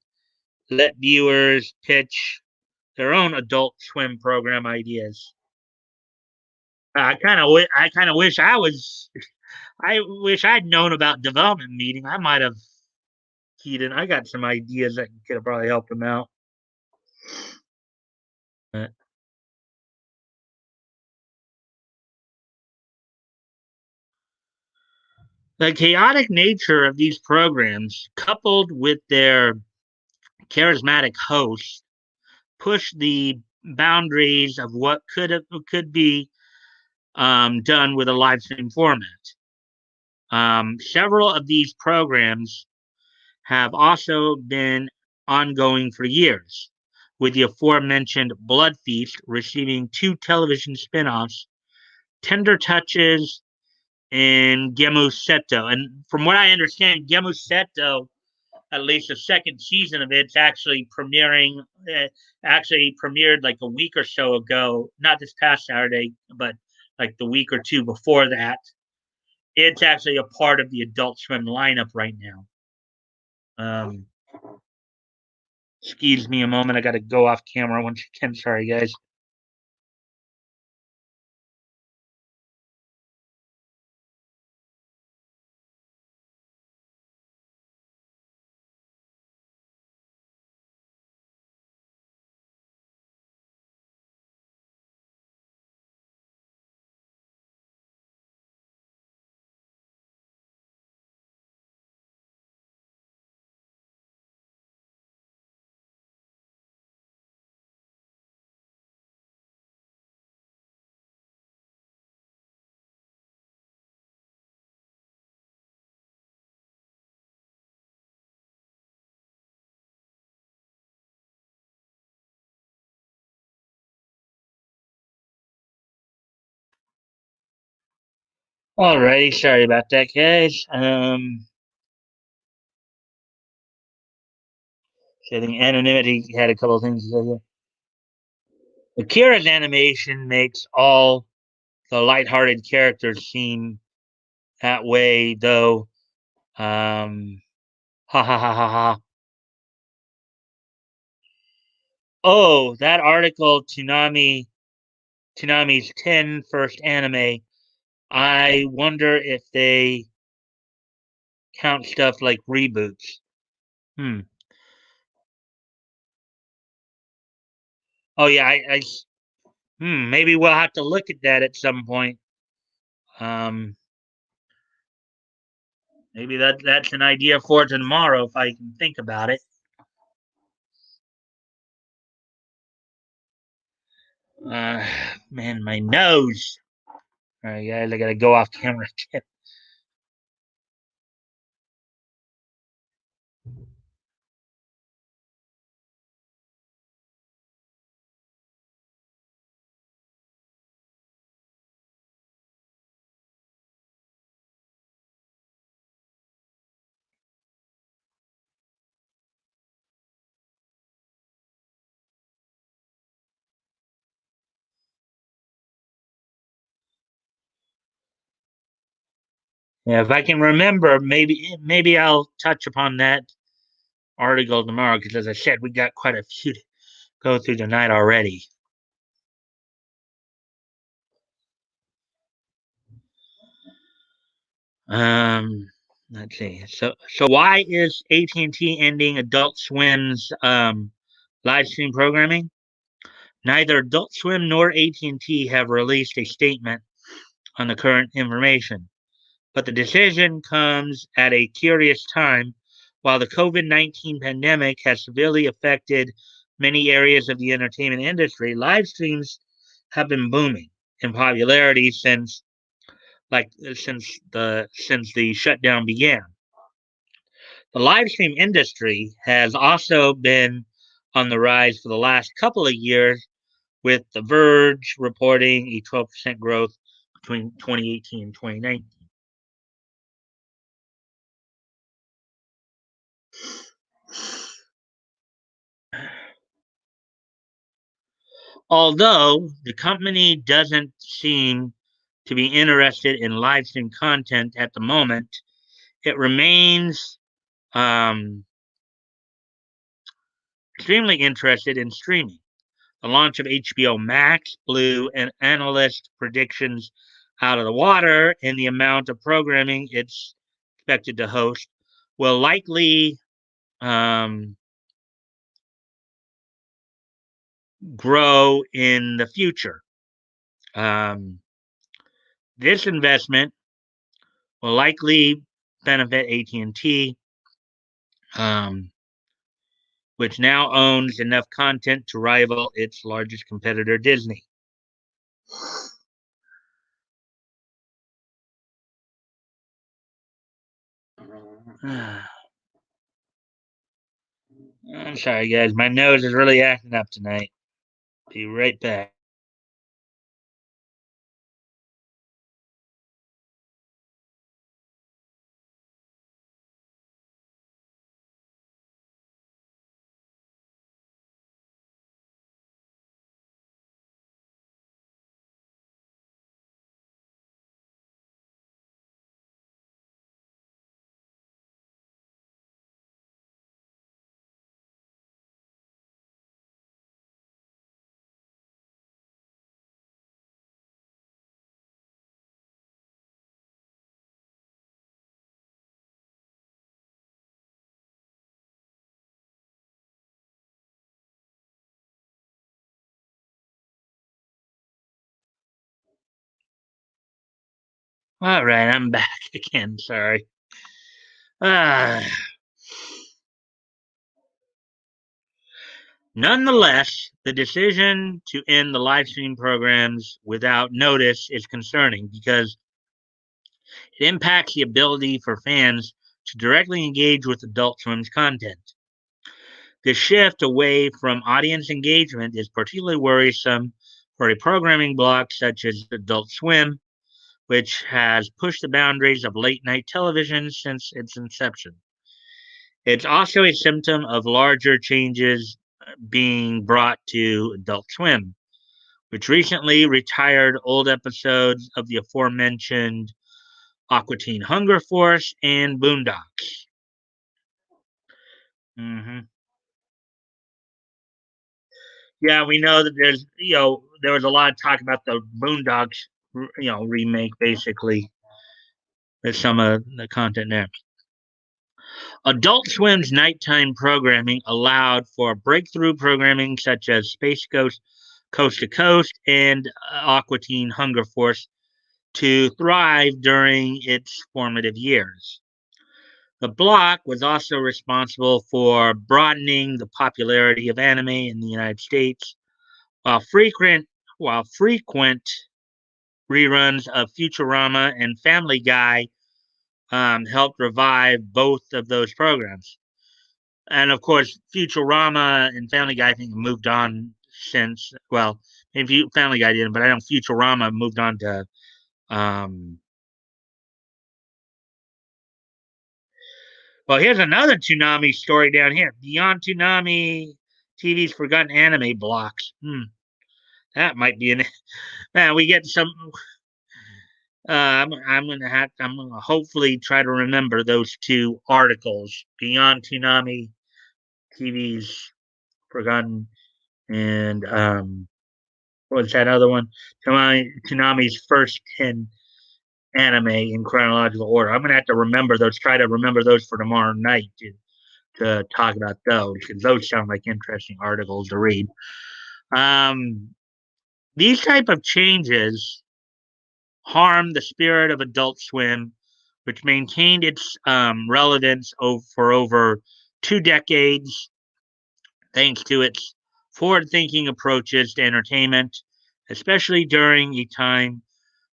let viewers pitch their own Adult Swim program ideas. I kind of wish I was. I wish I'd known about Development Meeting. I might have keyed in. I got some ideas that could have probably helped them out. Uh, the chaotic nature of these programs, coupled with their charismatic hosts, push the boundaries of what could be done with a live stream format. Several of these programs have also been ongoing for years, with the aforementioned Blood Feast receiving 2 television spin offs, Tender Touches and Gemuseto. And from what I understand, Gemuseto, at least the second season of it's actually premiered like a week or so ago, not this past Saturday, but like the week or two before that. It's actually a part of the Adult Swim lineup right now. Um, Excuse me a moment. I got to go off camera once again. Sorry, guys. Alrighty, sorry about that, guys. So I think anonymity had a couple of things to say here. Akira's animation makes all the lighthearted characters seem that way, though. Ha ha ha ha ha. Oh, that article, Toonami's 10 first anime. I wonder if they count stuff like reboots. Hmm. Oh yeah, maybe we'll have to look at that at some point. Um, maybe that's an idea for tomorrow if I can think about it. Uh, man, my nose. All right, guys, I gotta go off camera. Yeah, if I can remember, maybe I'll touch upon that article tomorrow because, as I said, we got quite a few to go through tonight already. Um, let's see. So why is AT&T ending Adult Swim's live stream programming? Neither Adult Swim nor AT&T have released a statement on the current information, but the decision comes at a curious time. While the COVID-19 pandemic has severely affected many areas of the entertainment industry, live streams have been booming in popularity since the shutdown began. The live stream industry has also been on the rise for the last couple of years, with The Verge reporting a 12% growth between 2018 and 2019. Although the company doesn't seem to be interested in live stream content at the moment, it remains um, extremely interested in streaming. The launch of HBO Max blew an analyst predictions out of the water, and the amount of programming it's expected to host will likely um, grow in the future. Um, this investment will likely benefit AT&T, um, which now owns enough content to rival its largest competitor, Disney. I'm sorry, guys. My nose is really acting up tonight. Be right back. All right, I'm back again. Sorry. Ah. Nonetheless, the decision to end the live stream programs without notice is concerning because it impacts the ability for fans to directly engage with Adult Swim's content. The shift away from audience engagement is particularly worrisome for a programming block such as Adult Swim, which has pushed the boundaries of late night television since its inception. It's also a symptom of larger changes being brought to Adult Swim, which recently retired old episodes of the aforementioned Aqua Teen Hunger Force and Boondocks. Hmm. Yeah, we know that there was a lot of talk about the Boondocks, remake basically with some of the content there. Adult Swim's nighttime programming allowed for breakthrough programming such as Space Ghost, Coast to Coast, and Aqua Teen Hunger Force to thrive during its formative years. The block was also responsible for broadening the popularity of anime in the United States, while frequent reruns of Futurama and Family Guy helped revive both of those programs. And of course, Futurama and Family Guy, I think, moved on since. Well, maybe Family Guy didn't, but I know Futurama moved on to. Um, well, here's another Toonami story down here. Beyond Toonami, TV's forgotten anime blocks. That might be an. Man, we get some. I'm gonna hopefully try to remember those two articles. Beyond Toonami, TV's forgotten, and what was that other one? Toonami's first 10 anime in chronological order. I'm gonna have to remember those. Try to remember those for tomorrow night to talk about those because those sound like interesting articles to read. Um, these type of changes harm the spirit of Adult Swim, which maintained its relevance for over 2 decades thanks to its forward-thinking approaches to entertainment, especially during a time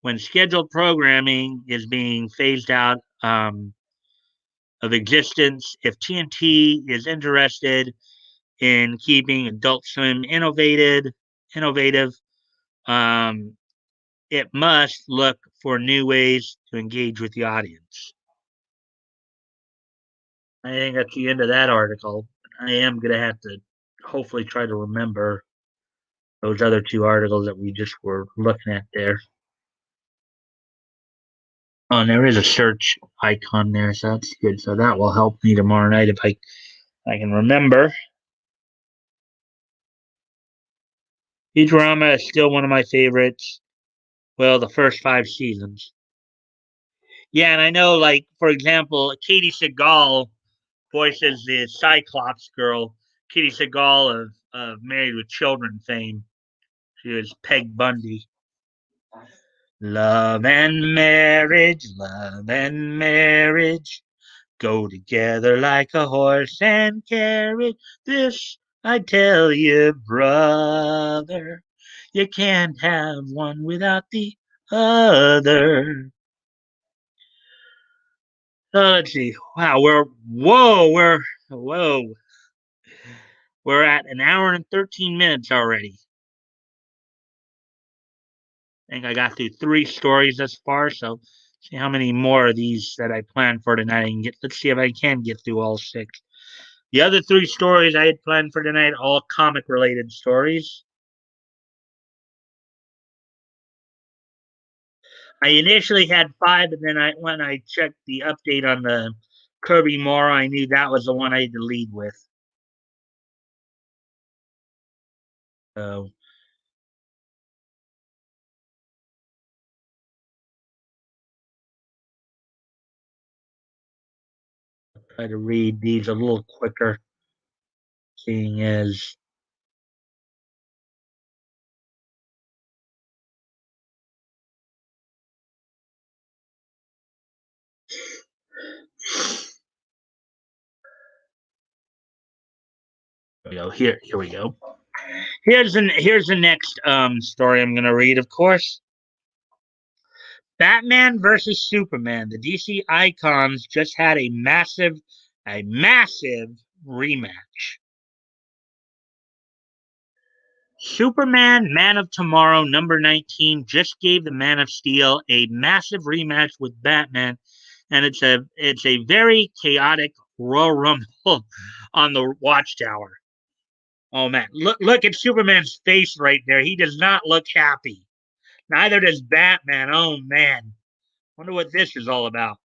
when scheduled programming is being phased out of existence. If TNT is interested in keeping Adult Swim innovative, um, it must look for new ways to engage with the audience. I think that's the end of that article. I am going to have to hopefully try to remember those other two articles that we just were looking at there. Oh, and there is a search icon there, so that's good. So that will help me tomorrow night if I can remember. Futurama is still one of my favorites. Well, the first 5 seasons. Yeah, and I know, like, for example, Katie Seagal voices the Cyclops girl, Katie Seagal of Married with Children fame. She was Peg Bundy. Love and marriage go together like a horse and carriage. This I tell you, brother, you can't have one without the other. So let's see. Wow, whoa, we're at an hour and 13 minutes already. I think I got through 3 stories thus far, so see how many more of these that I planned for tonight I can get. Let's see if I can get through all 6. The other 3 stories I had planned for tonight, all comic related stories. I initially had 5, and then when I checked the update on the Kirby Mora, I knew that was the one I had to lead with. So I'll try to read these a little quicker, seeing as we go. Here we go. Here's the next story I'm gonna read, of course. Batman versus Superman. The DC icons just had a massive rematch. Superman Man of Tomorrow number 19 just gave the Man of Steel a massive rematch with Batman, and it's a very chaotic Royal Rumble on the Watchtower. Oh man, look at Superman's face right there. He does not look happy. Neither does Batman. Oh man. Wonder what this is all about.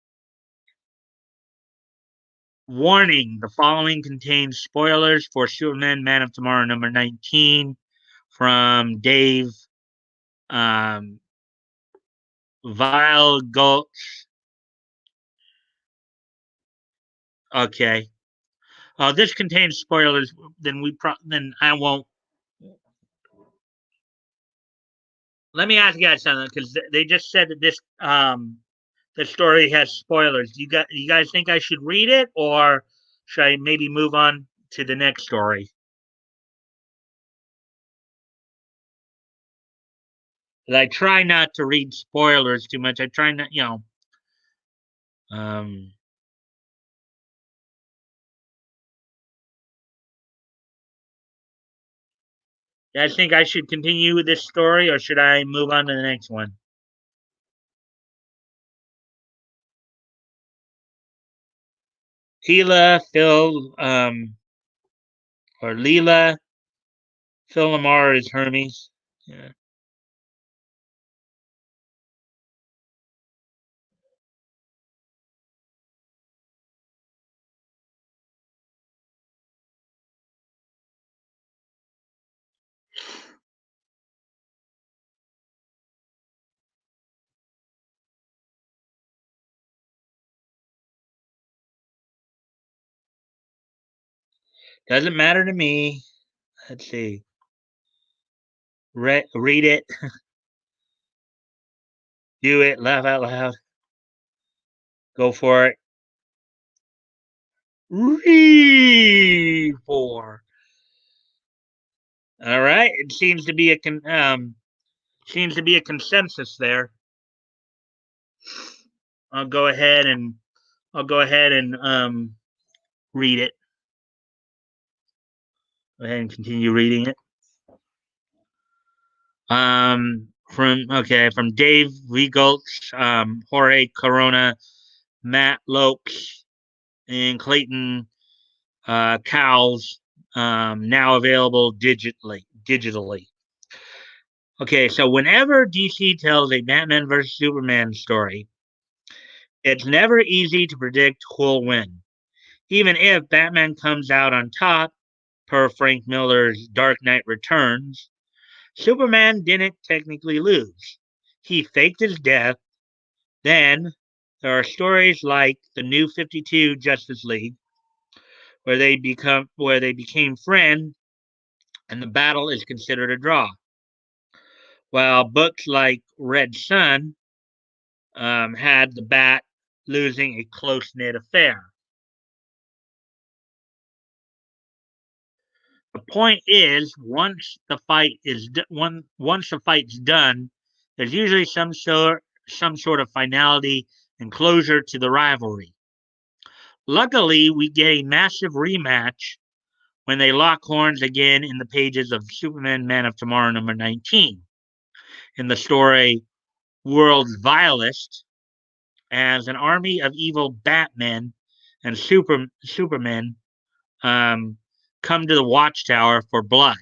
Warning: the following contains spoilers for Superman Man of Tomorrow number 19 from Dave um, Vile Okay. This contains spoilers. Then I won't. Let me ask you guys something because they just said that the story has spoilers. You guys think I should read it, or should I maybe move on to the next story? 'Cause I try not to read spoilers too much. I try not, Um, you guys think I should continue with this story, or should I move on to the next one? Tila, Phil, or Leela, Phil Lamar is Hermes. Yeah. Doesn't matter to me. Let's see. Read it, do it, laugh out loud, go for it. Read for. All right. It seems to be a consensus there. I'll go ahead and I'll go ahead and read it. Go ahead and continue reading it. From Dave Vigoltz, Jorge Corona, Matt Lokes, and Clayton Cowles. Now available digitally. Okay, so whenever DC tells a Batman vs Superman story, it's never easy to predict who'll win. Even if Batman comes out on top, per Frank Miller's Dark Knight Returns, Superman didn't technically lose. He faked his death. Then there are stories like the New 52 Justice League where they became friends and the battle is considered a draw. While books like Red Sun had the Bat losing a close knit affair. The point is, once the fight's done, there's usually some sort of finality and closure to the rivalry. Luckily, we get a massive rematch when they lock horns again in the pages of Superman Man of Tomorrow number 19. In the story World's Vilest, as an army of evil Batmen and Supermen come to the Watchtower for blood.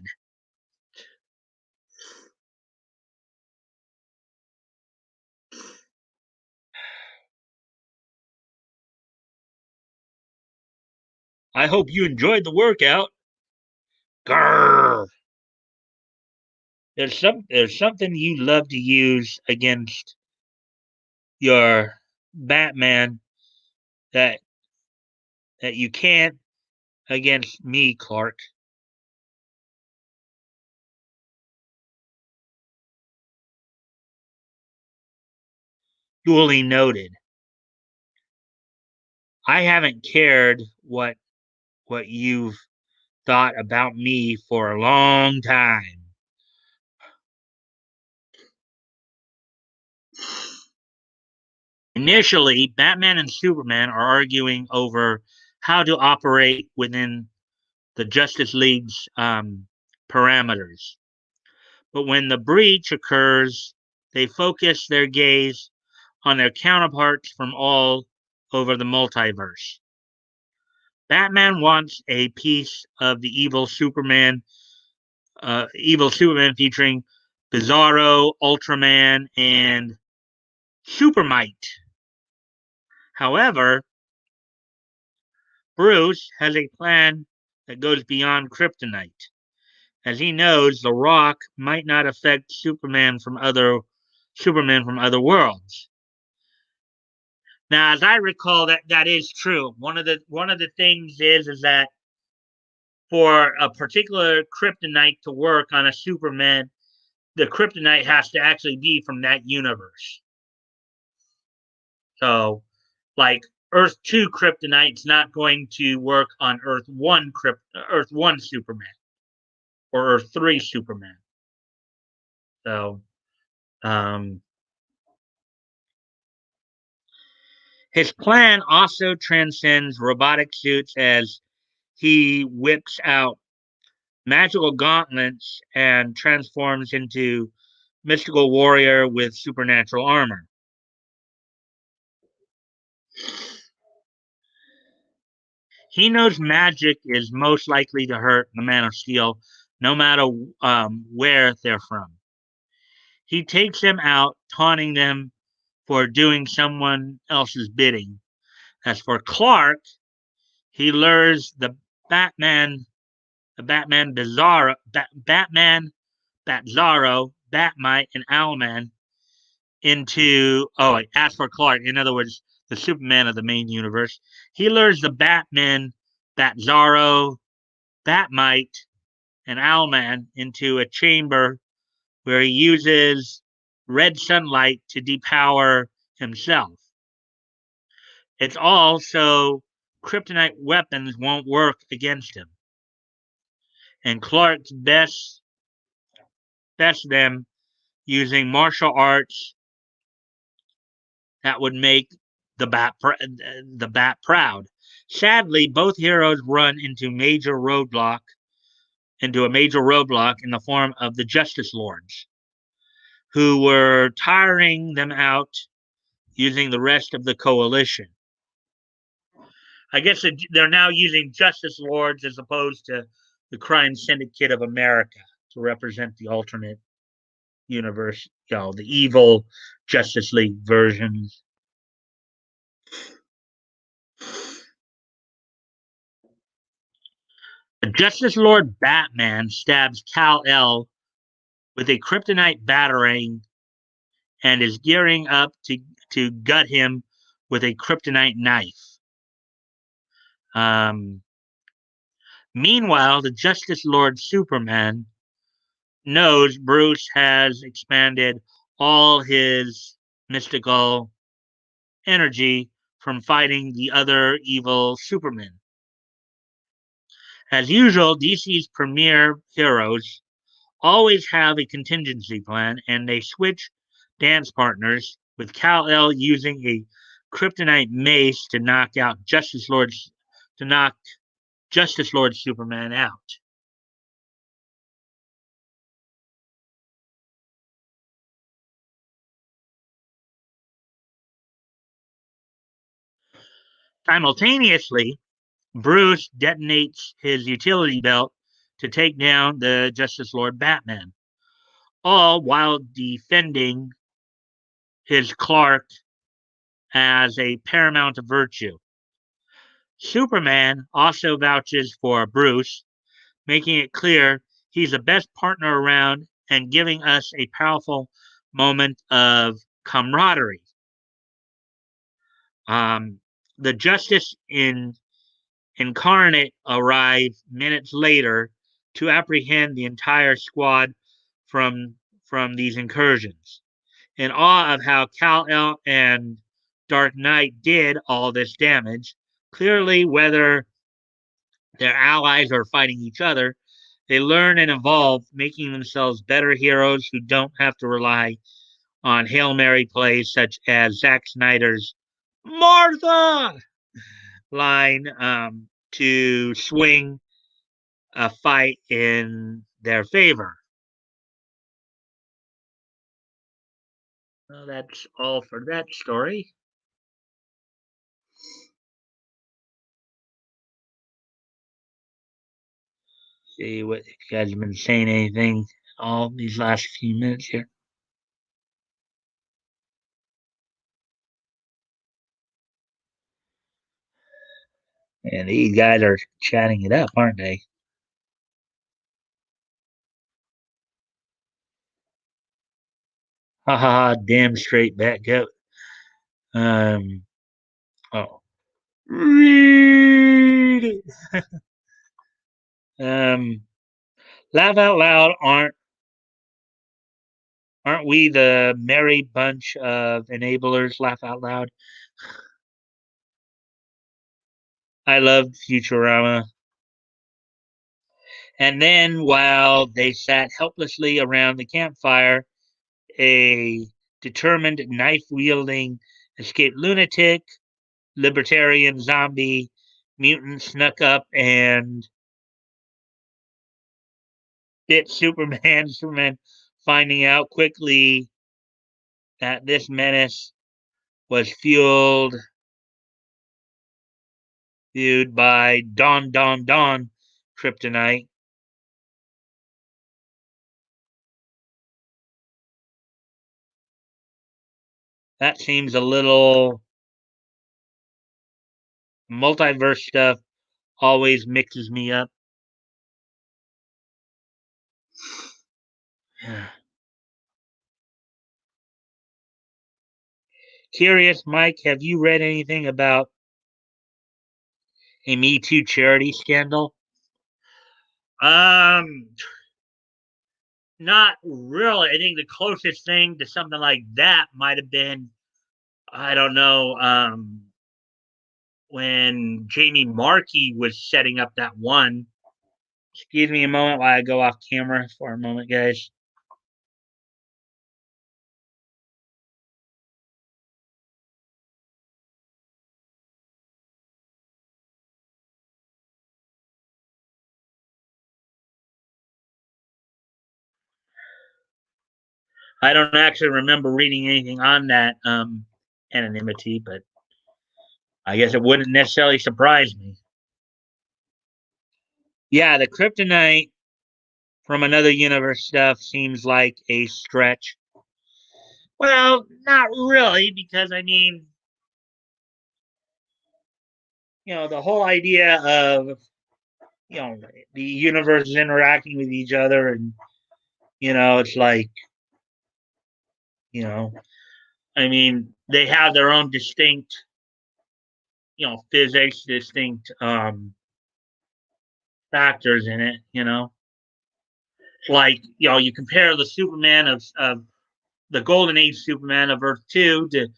I hope you enjoyed the workout. Grrr. There's something you love to use against your Batman that you can't against me, Clark. Duly noted. I haven't cared what you've thought about me for a long time. Initially, Batman and Superman are arguing over how to operate within the Justice League's parameters. But when the breach occurs, they focus their gaze on their counterparts from all over the multiverse. Batman wants a piece of the evil Superman featuring Bizarro, Ultraman, and Supermite. However, Bruce has a plan that goes beyond kryptonite, as he knows the rock might not affect Superman from other worlds. Now, as I recall, that is true. One of the things is that for a particular kryptonite to work on a Superman, the kryptonite has to actually be from that universe. So, like Earth 2 kryptonite's not going to work on Earth 1 Superman or Earth 3 Superman. So, um, his plan also transcends robotic suits as he whips out magical gauntlets and transforms into mystical warrior with supernatural armor. He knows magic is most likely to hurt the Man of Steel, no matter where they're from. He takes them out, taunting them for doing someone else's bidding. As for Clark, he lures Batman Bizarro, Batman, Batzarro, Batmite, and Owlman into. Oh, wait, as for Clark, in other words, the Superman of the main universe, he lures the Batman, Batzarro, Batmite, and Owlman into a chamber where he uses red sunlight to depower himself. It's all so kryptonite weapons won't work against him. And Clark's best them using martial arts that would make the bat proud. Sadly, both heroes run into a major roadblock in the form of the Justice Lords, who were tiring them out using the rest of the coalition. I guess they're now using Justice Lords as opposed to the Crime Syndicate of America to represent the alternate universe, the evil Justice League versions. The Justice Lord Batman stabs Kal-El with a kryptonite batarang and is gearing up to gut him with a kryptonite knife. Um, Meanwhile, the Justice Lord Superman knows Bruce has expanded all his mystical energy from fighting the other evil Supermen. As usual, DC's premier heroes always have a contingency plan, and they switch dance partners, with Kal-El using a kryptonite mace to knock Justice Lord Superman out. Simultaneously, Bruce detonates his utility belt to take down the Justice Lord Batman, all while defending his Clark as a paramount virtue. Superman also vouches for Bruce, making it clear he's the best partner around and giving us a powerful moment of camaraderie. Um, the Justice Incarnate arrive minutes later to apprehend the entire squad from these incursions. In awe of how Kal-El and Dark Knight did all this damage, clearly whether their allies are fighting each other, they learn and evolve, making themselves better heroes who don't have to rely on Hail Mary plays such as Zack Snyder's Martha line to swing a fight in their favor. Well, that's all for that story. See what you guys have been saying anything all these last few minutes here. And these guys are chatting it up, aren't they? Ha ha ha, damn straight back up. Um, Read it. Um, Laugh out loud. Aren't we the merry bunch of enablers? Laugh out loud. I love Futurama. And then, while they sat helplessly around the campfire, a determined knife wielding escaped lunatic, libertarian zombie mutant snuck up and bit Superman. Superman, finding out quickly that this menace was fueled by Dawn kryptonite. That seems a little multiverse stuff always mixes me up. Curious, Mike, have you read anything about a Me Too charity scandal? Um, Not really. I think the closest thing to something like that might have been, I don't know, when Jamie Markey was setting up that one. Excuse me a moment while I go off camera for a moment, guys. I don't actually remember reading anything on that anonymity, but I guess it wouldn't necessarily surprise me. Yeah, the kryptonite from another universe stuff seems like a stretch. Well, not really, because I mean, the whole idea of the universe is interacting with each other, and it's like, you know, I mean, they have their own distinct, physics, distinct factors in it. Like you compare the Superman of the Golden Age Superman of Earth 2 to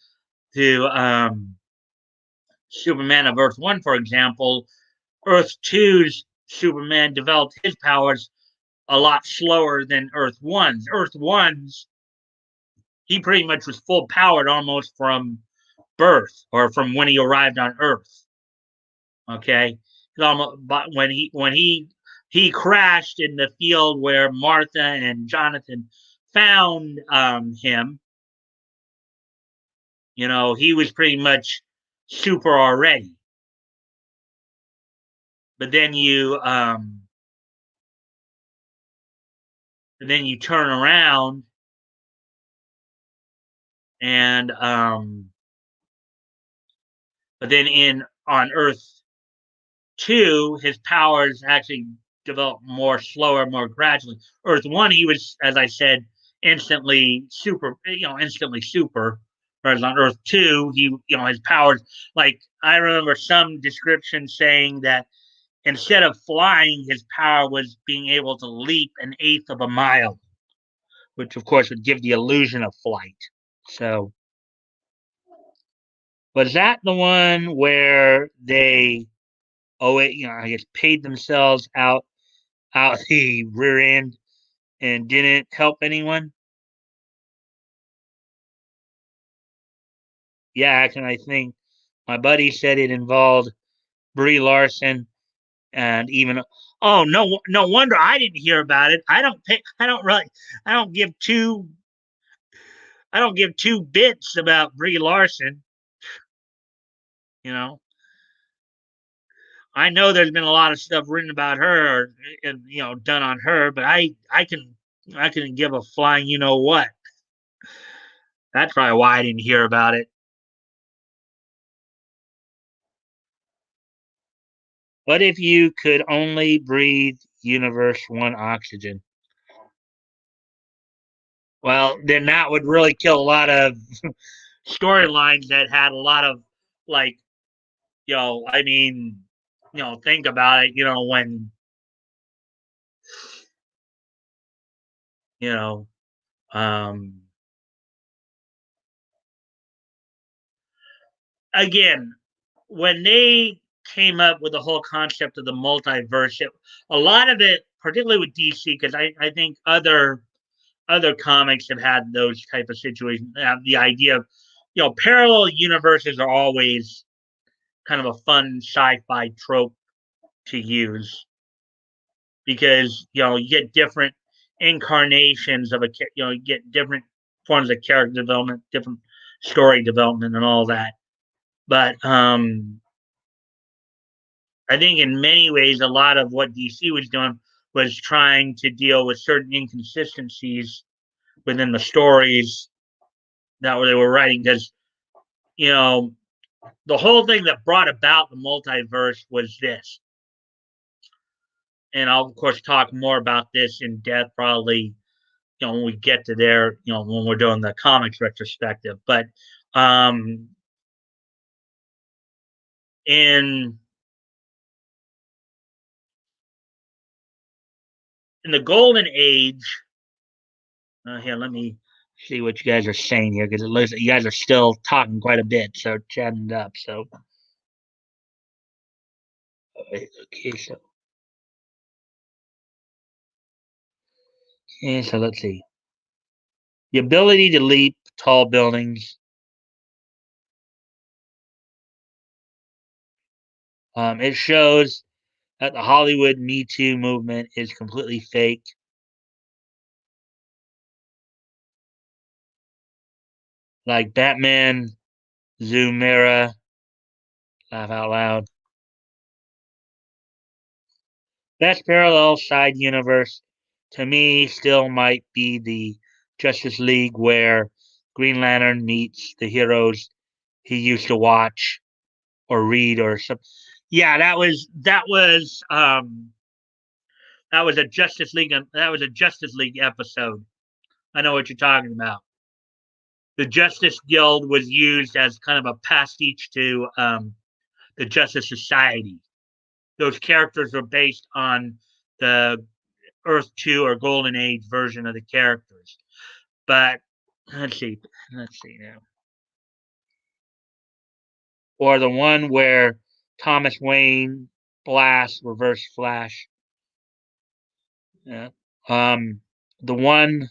Superman of Earth 1, for example. Earth two's Superman developed his powers a lot slower than Earth one's. Earth one's, he pretty much was full powered almost from birth or from when he arrived on Earth. Okay, but when he crashed in the field where Martha and Jonathan found him, he was pretty much super already. But then you turn around and but then in on Earth 2, his powers actually develop more slower, more gradually. Earth 1, he was, as I said, instantly super. Whereas on Earth 2, his powers, like I remember some description saying that instead of flying, his power was being able to leap an eighth of a mile, which of course would give the illusion of flight. So, was that the one where they, I guess, paid themselves out the rear end and didn't help anyone? Yeah, and I think my buddy said it involved Brie Larson and even. Oh, no wonder I didn't hear about it. I don't give two bits about Brie Larson. You know, I know there's been a lot of stuff written about her and done on her, but I can give a flying what. That's probably why I didn't hear about it. What if you could only breathe universe one oxygen? Well, then that would really kill a lot of storylines that had a lot of like I mean, think about it. When you know, um, again, when they came up with the whole concept of the multiverse, a lot of it, particularly with DC, because I think other comics have had those type of situations. Have the idea of, parallel universes are always kind of a fun sci-fi trope to use because you get different incarnations of you get different forms of character development, different story development, and all that. But I think in many ways, a lot of what DC was doing was trying to deal with certain inconsistencies within the stories that they were writing. Because you know, the whole thing that brought about the multiverse was this, and I'll of course talk more about this in depth probably when we get to there, when we're doing the comics retrospective. But um, in the golden age, here let me see what you guys are saying here because it looks like you guys are still talking quite a bit, so chatting it up. So okay, so let's see the ability to leap tall buildings. It shows that the Hollywood Me Too movement is completely fake. Like Batman, Zoomera, laugh out loud. Best parallel side universe to me still might be the Justice League where Green Lantern meets the heroes he used to watch or read or something. Yeah, that was a Justice League episode. I know what you're talking about. The Justice Guild was used as kind of a pastiche to the Justice Society. Those characters were based on the Earth 2 or Golden Age version of the characters. But let's see. Let's see now. Or the one where Thomas Wayne Blast Reverse Flash. Yeah. Um, the one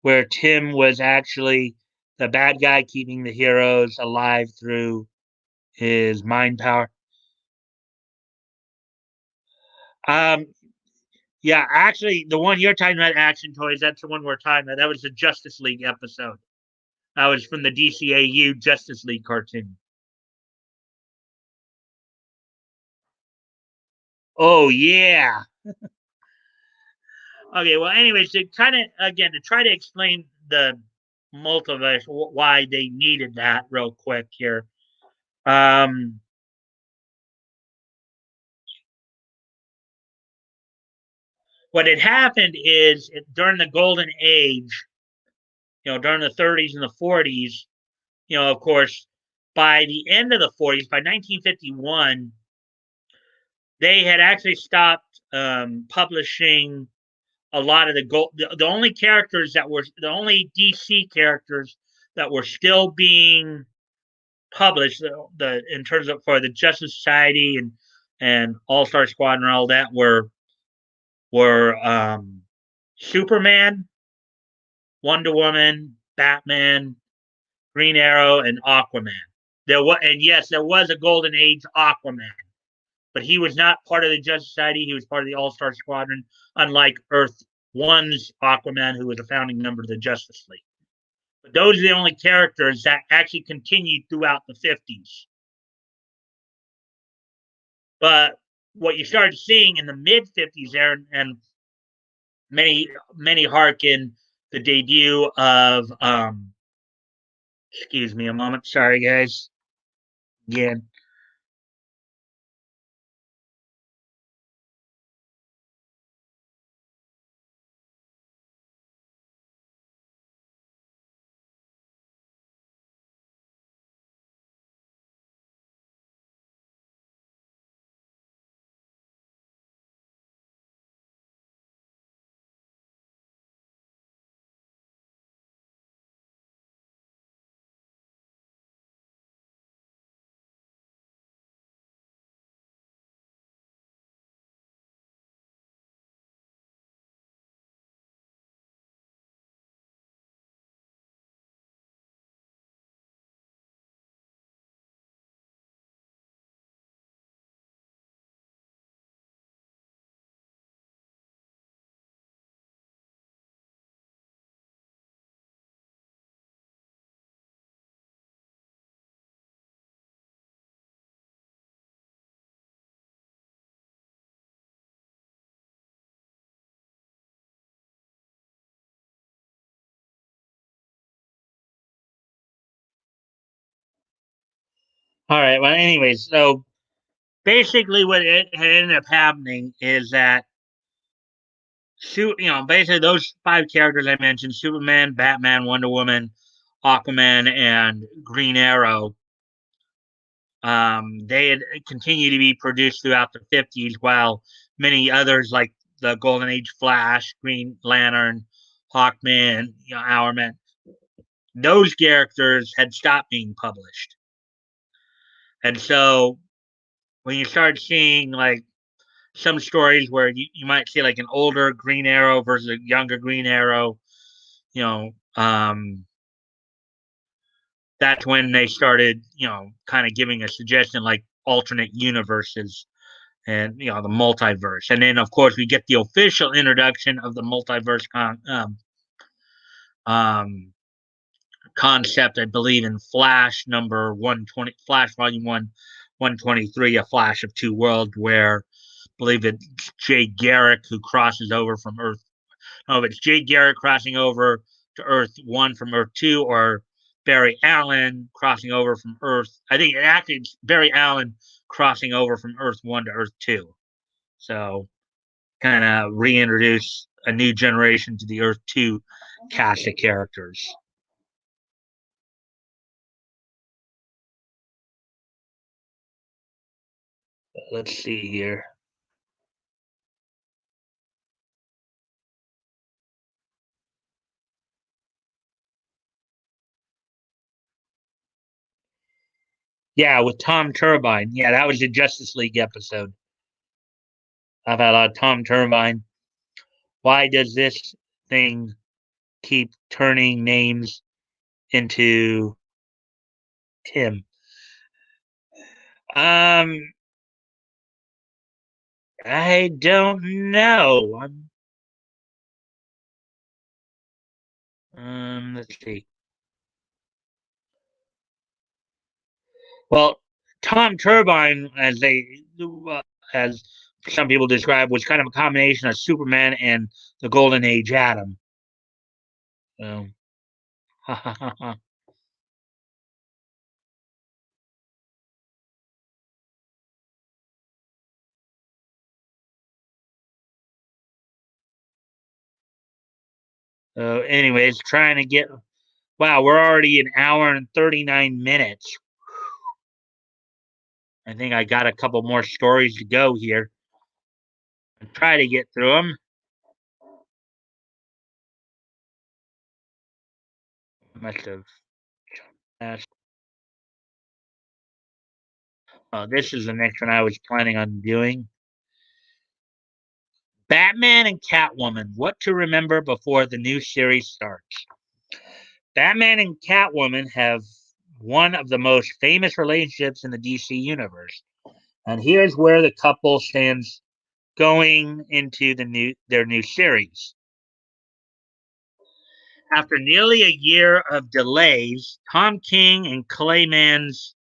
where Tim was actually the bad guy keeping the heroes alive through his mind power. Um, yeah, actually, the one you're talking about, Action Toys, that's the one we're talking about. That was the Justice League episode. That was from the DCAU Justice League cartoon. Oh yeah. Okay. Well, anyways, to kind of again to try to explain the multiverse, why they needed that, real quick here. Um, what had happened is during the Golden Age, during the 30s and the 40s, of course, by the end of the 40s, by 1951, they had actually stopped publishing a lot of the gold. The only characters that were the only DC characters that were still being published, the in terms of for the Justice Society and All Star Squad and all that were Superman, Wonder Woman, Batman, Green Arrow, and Aquaman. And yes, there was a Golden Age Aquaman, but he was not part of the Justice Society. He was part of the All Star Squadron, unlike Earth One's Aquaman, who was a founding member of the Justice League. But those are the only characters that actually continued throughout the 50s. But what you started seeing in the mid 50s there, and many harken the debut of excuse me a moment, sorry guys. Again. All right. Well, anyways, so basically, what it had ended up happening is that basically those five characters I mentioned: Superman, Batman, Wonder Woman, Aquaman, and Green Arrow. They had continued to be produced throughout the 50s, while many others like the Golden Age Flash, Green Lantern, Hawkman, Hourman, those characters had stopped being published. And so when you start seeing like some stories where you might see like an older Green Arrow versus a younger Green Arrow, you know, that's when they started, kind of giving a suggestion like alternate universes and the multiverse. And then of course we get the official introduction of the multiverse um, concept, I believe, in Flash number 120, Flash Volume 1, 123, A Flash of Two Worlds, where I believe it's Jay Garrick who crosses over from Earth. No, it's Jay Garrick crossing over to Earth 1 from Earth 2, or Barry Allen crossing over from Earth. I think it actually it's Barry Allen crossing over from Earth 1 to Earth 2. So kind of reintroduce a new generation to the Earth 2 cast of characters. Let's see here. Yeah, with Tom Turbine. Yeah, that was the Justice League episode about Tom Turbine. Why does this thing keep turning names into Tim? Um, I don't know. Let's see. Well, Tom Turbine, as some people describe, was kind of a combination of Superman and the Golden Age Atom. So, so, anyways, trying to get. Wow, we're already an hour and 39 minutes. I think I got a couple more stories to go here. I'll try to get through them. Must have asked. Oh, this is the next one I was planning on doing. Batman and Catwoman. What to remember before the new series starts. Batman and Catwoman have one of the most famous relationships in the DC universe. And here's where the couple stands going into their new series. After nearly a year of delays, Tom King and Clay Mann's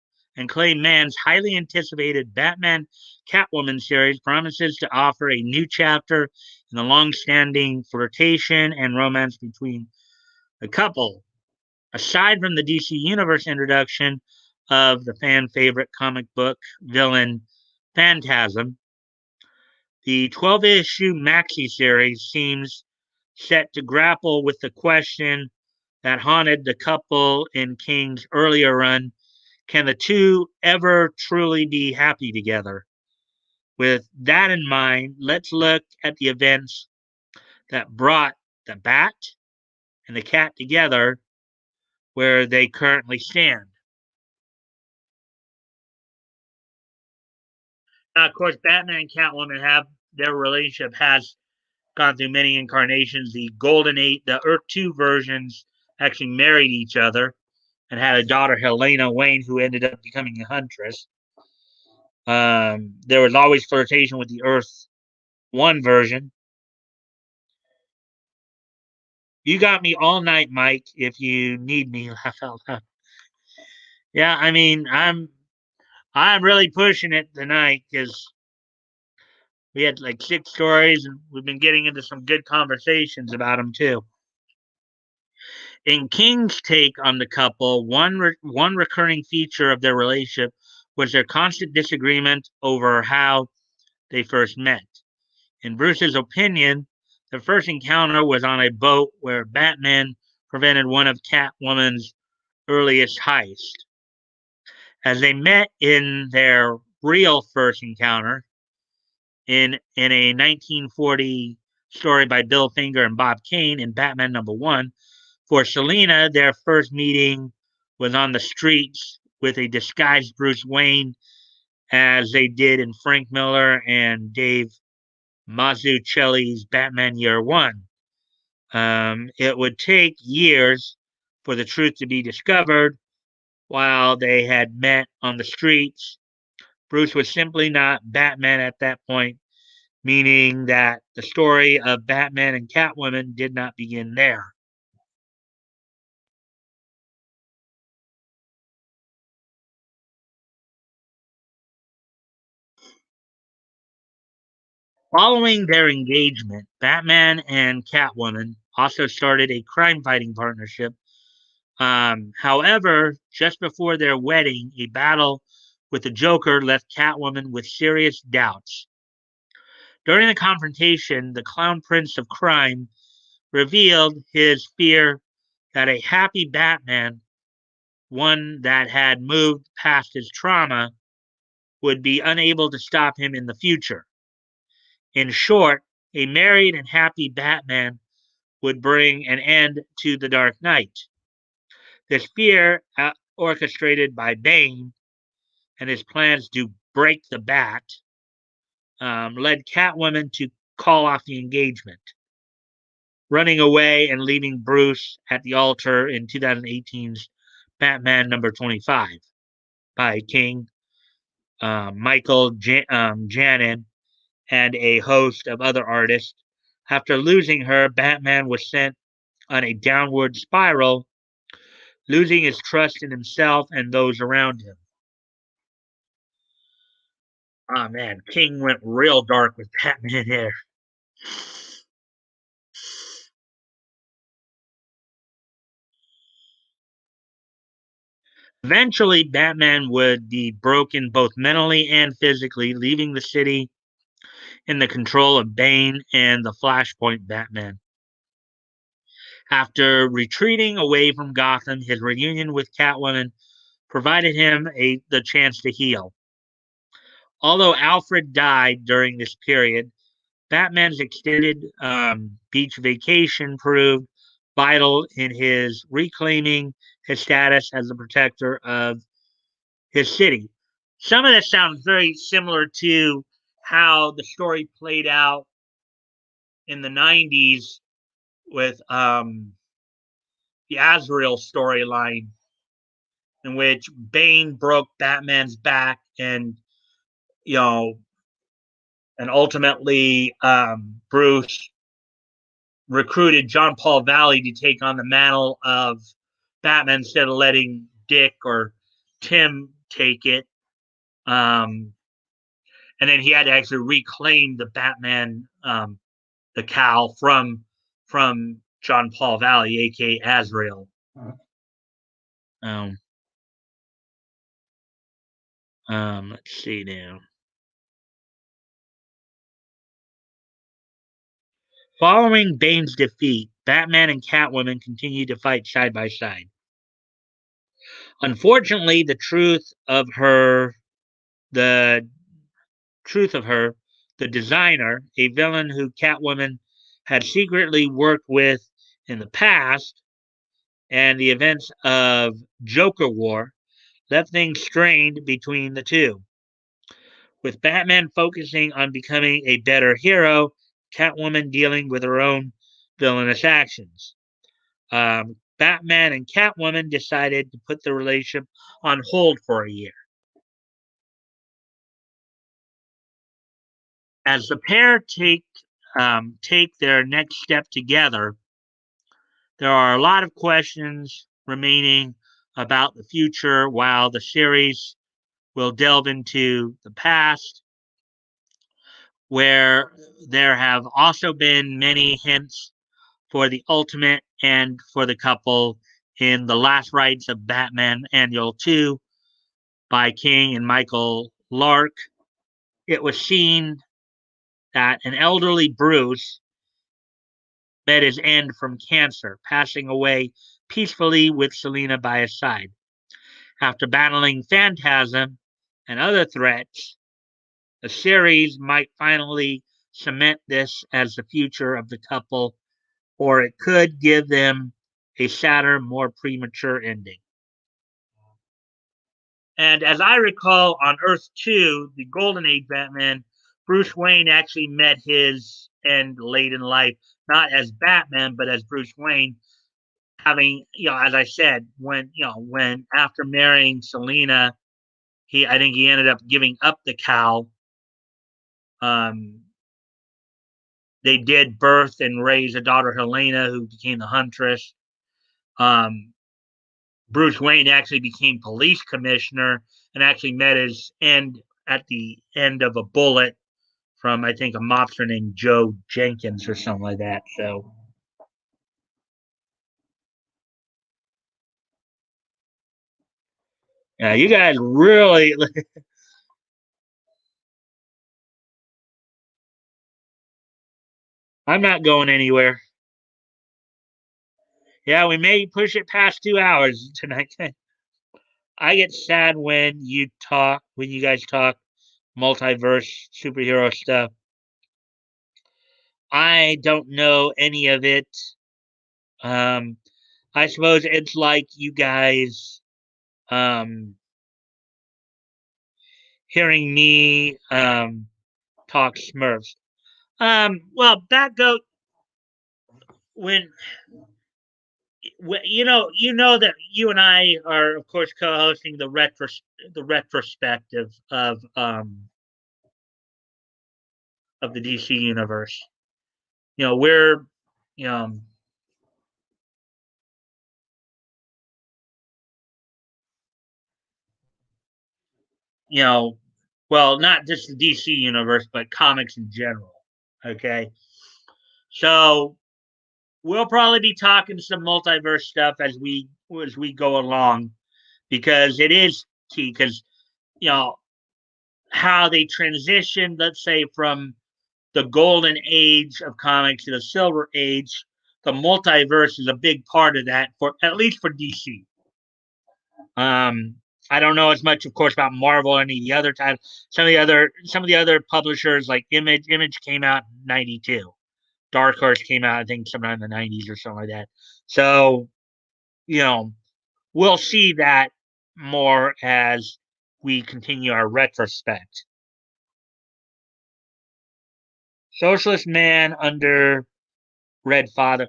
highly anticipated Batman Catwoman series promises to offer a new chapter in the long-standing flirtation and romance between the couple. Aside from the DC Universe introduction of the fan favorite comic book villain Phantasm, the 12-issue maxi series seems set to grapple with the question that haunted the couple in King's earlier run: can the two ever truly be happy together? With that in mind, let's look at the events that brought the bat and the cat together where they currently stand. Now, of course, Batman and Catwoman have their relationship has gone through many incarnations. The Golden Eight, the Earth 2 versions actually married each other and had a daughter, Helena Wayne, who ended up becoming a huntress. There was always flirtation with the Earth 1 version. You got me all night, Mike, if you need me. Yeah, I mean, I'm really pushing it tonight because we had like 6 stories and we've been getting into some good conversations about them too. In King's take on the couple, one recurring feature of their relationship was their constant disagreement over how they first met. In Bruce's opinion, the first encounter was on a boat where Batman prevented one of Catwoman's earliest heists. As they met in their real first encounter in a 1940 story by Bill Finger and Bob Kane in Batman #1, for Selina, their first meeting was on the streets with a disguised Bruce Wayne, as they did in Frank Miller and Dave Mazzucchelli's Batman Year One. It would take years for the truth to be discovered. While they had met on the streets, Bruce was simply not Batman at that point, meaning that the story of Batman and Catwoman did not begin there. Following their engagement, Batman and Catwoman also started a crime fighting partnership. However, just before their wedding, a battle with the Joker left Catwoman with serious doubts. During the confrontation, the Clown Prince of Crime revealed his fear that a happy Batman, one that had moved past his trauma, would be unable to stop him in the future. In short, a married and happy Batman would bring an end to the Dark Knight. This fear, orchestrated by Bane and his plans to break the bat, led Catwoman to call off the engagement, running away and leaving Bruce at the altar in 2018's Batman #25 by King, Michael Janin, and a host of other artists. After losing her, Batman was sent on a downward spiral, losing his trust in himself and those around him. Oh man, King went real dark with Batman here. Eventually, Batman would be broken both mentally and physically, leaving the city in the control of Bane and the Flashpoint Batman. After retreating away from Gotham, his reunion with Catwoman provided him the chance to heal. Although Alfred died during this period, Batman's extended beach vacation proved vital in his reclaiming his status as the protector of his city. Some of this sounds very similar to how the story played out in the 90s with the Azrael storyline, in which Bane broke Batman's back you know, and ultimately Bruce recruited John Paul Valley to take on the mantle of Batman instead of letting Dick or Tim take it. And then he had to actually reclaim the Batman, the cowl from John Paul Valley, aka Azrael. Um, let's see now. Following Bane's defeat, Batman and Catwoman continue to fight side by side. Unfortunately, the truth of her, the designer, a villain who Catwoman had secretly worked with in the past, and the events of Joker War left things strained between the two. With Batman focusing on becoming a better hero, Catwoman dealing with her own villainous actions. Batman and Catwoman decided to put the relationship on hold for a year. As the pair take their next step together, there are a lot of questions remaining about the future, while the series will delve into the past, where there have also been many hints for the ultimate end for the couple in The Last Rites of Batman Annual 2, by King and Michael Lark, it was seen that an elderly Bruce met his end from cancer, passing away peacefully with Selina by his side. After battling Phantasm and other threats, the series might finally cement this as the future of the couple, or it could give them a sadder, more premature ending. And as I recall, on Earth 2, the Golden Age Batman, Bruce Wayne actually met his end late in life, not as Batman, but as Bruce Wayne, having, as I said, when after marrying Selina, I think he ended up giving up the cowl. Um, they did birth and raise a daughter, Helena, who became the Huntress. Um, Bruce Wayne actually became police commissioner and actually met his end at the end of a bullet from, I think, a mobster named Joe Jenkins or something like that. So, yeah, you guys really. I'm not going anywhere. Yeah, we may push it past 2 hours tonight. I get sad when you guys talk multiverse superhero stuff. I don't know any of it. Um, I suppose it's like you guys hearing me talk Smurfs. Well, that goes when, that you and I are, of course, co-hosting the retrospective of the DC universe. We're you know you know well, not just the DC universe, but comics in general. Okay, so we'll probably be talking some multiverse stuff as we go along, because it is key. Because you know how they transitioned, let's say, from the golden age of comics to the silver age. The multiverse is a big part of that, for at least for DC. Um, I don't know as much, of course, about Marvel or any of the other titles. Some of the other publishers, like Image came out in '92. Dark Horse came out, I think, sometime in the '90s or something like that. So, you know, we'll see that more as we continue our retrospect. Socialist Man under Red Father.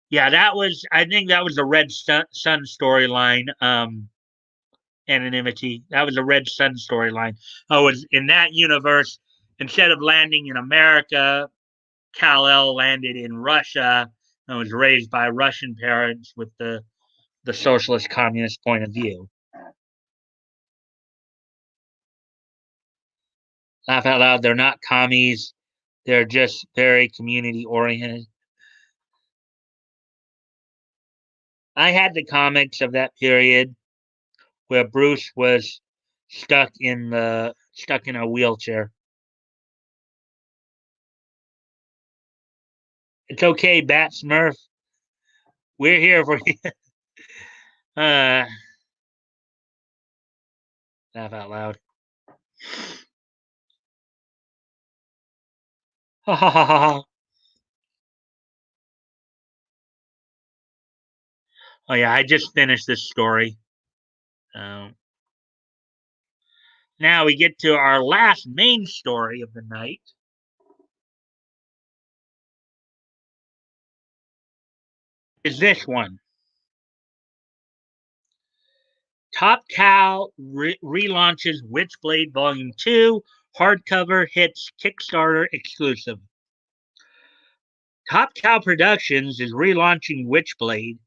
Yeah, I think that was the Red Sun storyline. Anonymity. That was a Red Sun storyline. Oh, was in that universe, instead of landing in America, Kal-El landed in Russia and was raised by Russian parents with the socialist communist point of view. Laugh out loud, they're not commies. They're just very community oriented. I had the comics of that period where Bruce was stuck in a wheelchair. It's okay, Bat Smurf. We're here for you. uh, Laugh out loud. Ha ha ha ha. Oh yeah, I just finished this story. Um, Now we get to our last main story of the night. Is this one? Top Cow relaunches Witchblade Volume 2, hardcover hits Kickstarter exclusive. Top Cow Productions is relaunching Witchblade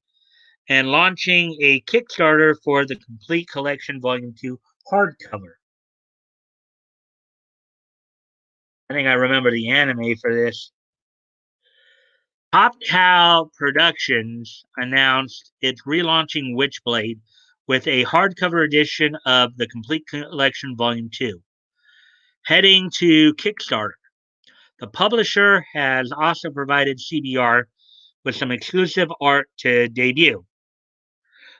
and launching a Kickstarter for the complete collection Volume 2 hardcover. I think I remember the anime for this. Top Cow Productions announced it's relaunching Witchblade with a hardcover edition of the Complete Collection Volume 2. Heading to Kickstarter. The publisher has also provided CBR with some exclusive art to debut.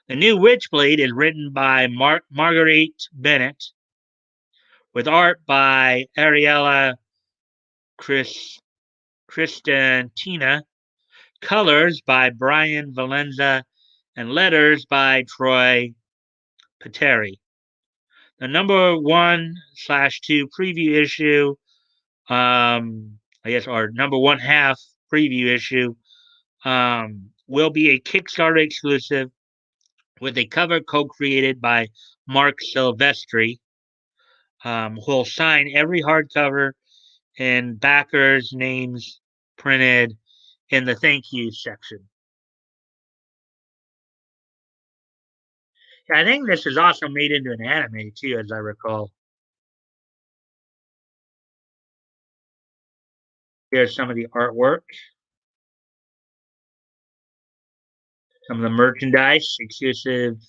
The new Witchblade is written by Marguerite Bennett, with art by Ariella Cristantina, colors by Brian Valenza, and letters by Troy Pateri. The number 1/2 preview issue, or number 1/2 preview issue, will be a Kickstarter exclusive with a cover co-created by Mark Silvestri, who'll sign every hardcover and backers' names printed in the thank you section. I think this is also made into an anime too, as I recall. Here's some of the artwork, some of the merchandise, exclusive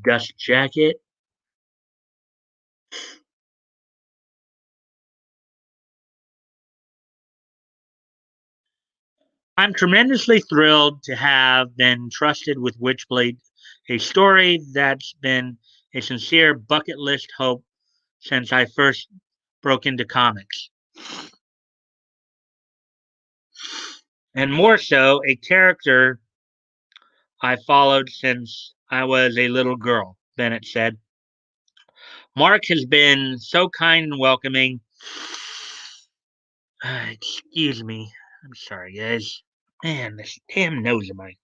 dust jacket. I'm tremendously thrilled to have been trusted with Witchblade, a story that's been a sincere bucket list hope since I first broke into comics. And more so, a character I followed since I was a little girl, Bennett said. Mark has been so kind and welcoming. Excuse me. I'm sorry, guys. Man, this damn nose of mine.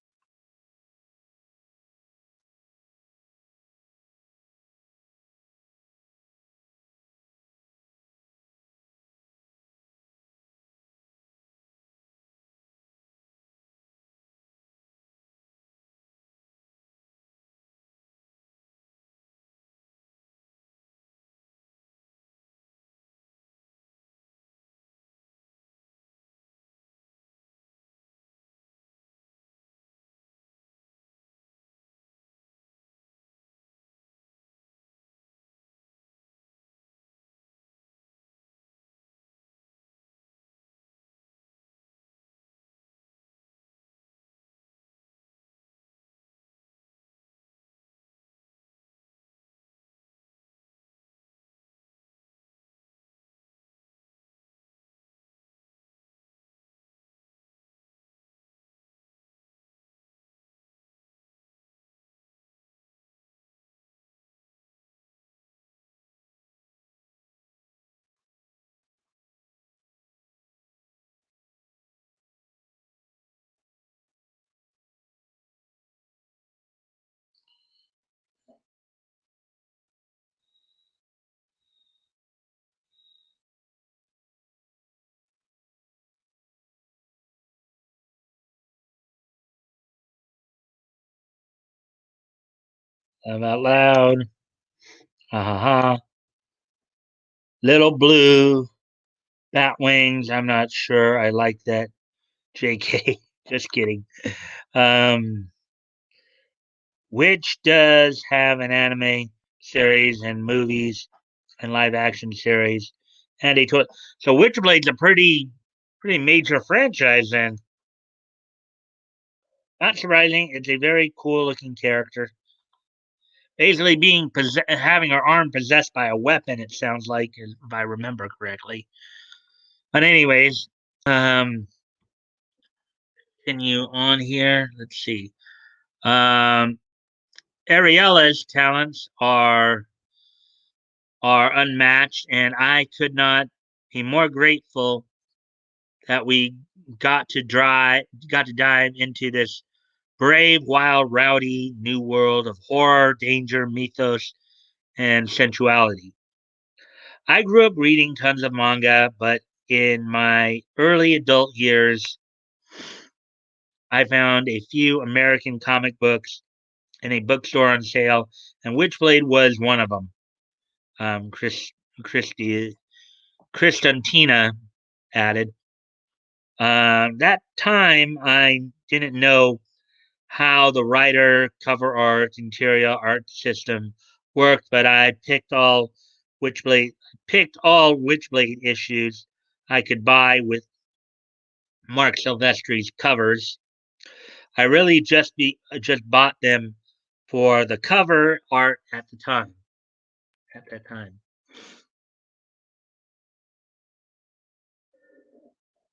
I'm out loud. Ha ha ha. Little blue. Bat wings. I'm not sure. I like that. JK. Just kidding. Um, which does have an anime series and movies and live action series and a toy. So Witchblade's a pretty major franchise then. Not surprising. It's a very cool looking character. Basically, having her arm possessed by a weapon. It sounds like, if I remember correctly. But anyways, continue on here. Let's see. Um, Ariella's talents are unmatched, and I could not be more grateful that we got to dive into this brave, wild, rowdy new world of horror, danger, mythos, and sensuality. I grew up reading tons of manga, but in my early adult years, I found a few American comic books in a bookstore on sale, and Witchblade was one of them. Christy Christantina added. That time I didn't know how the writer, cover art, interior art system worked, but I picked all Witchblade issues I could buy with Mark Silvestri's covers. I really just bought them for the cover art at the time. At that time,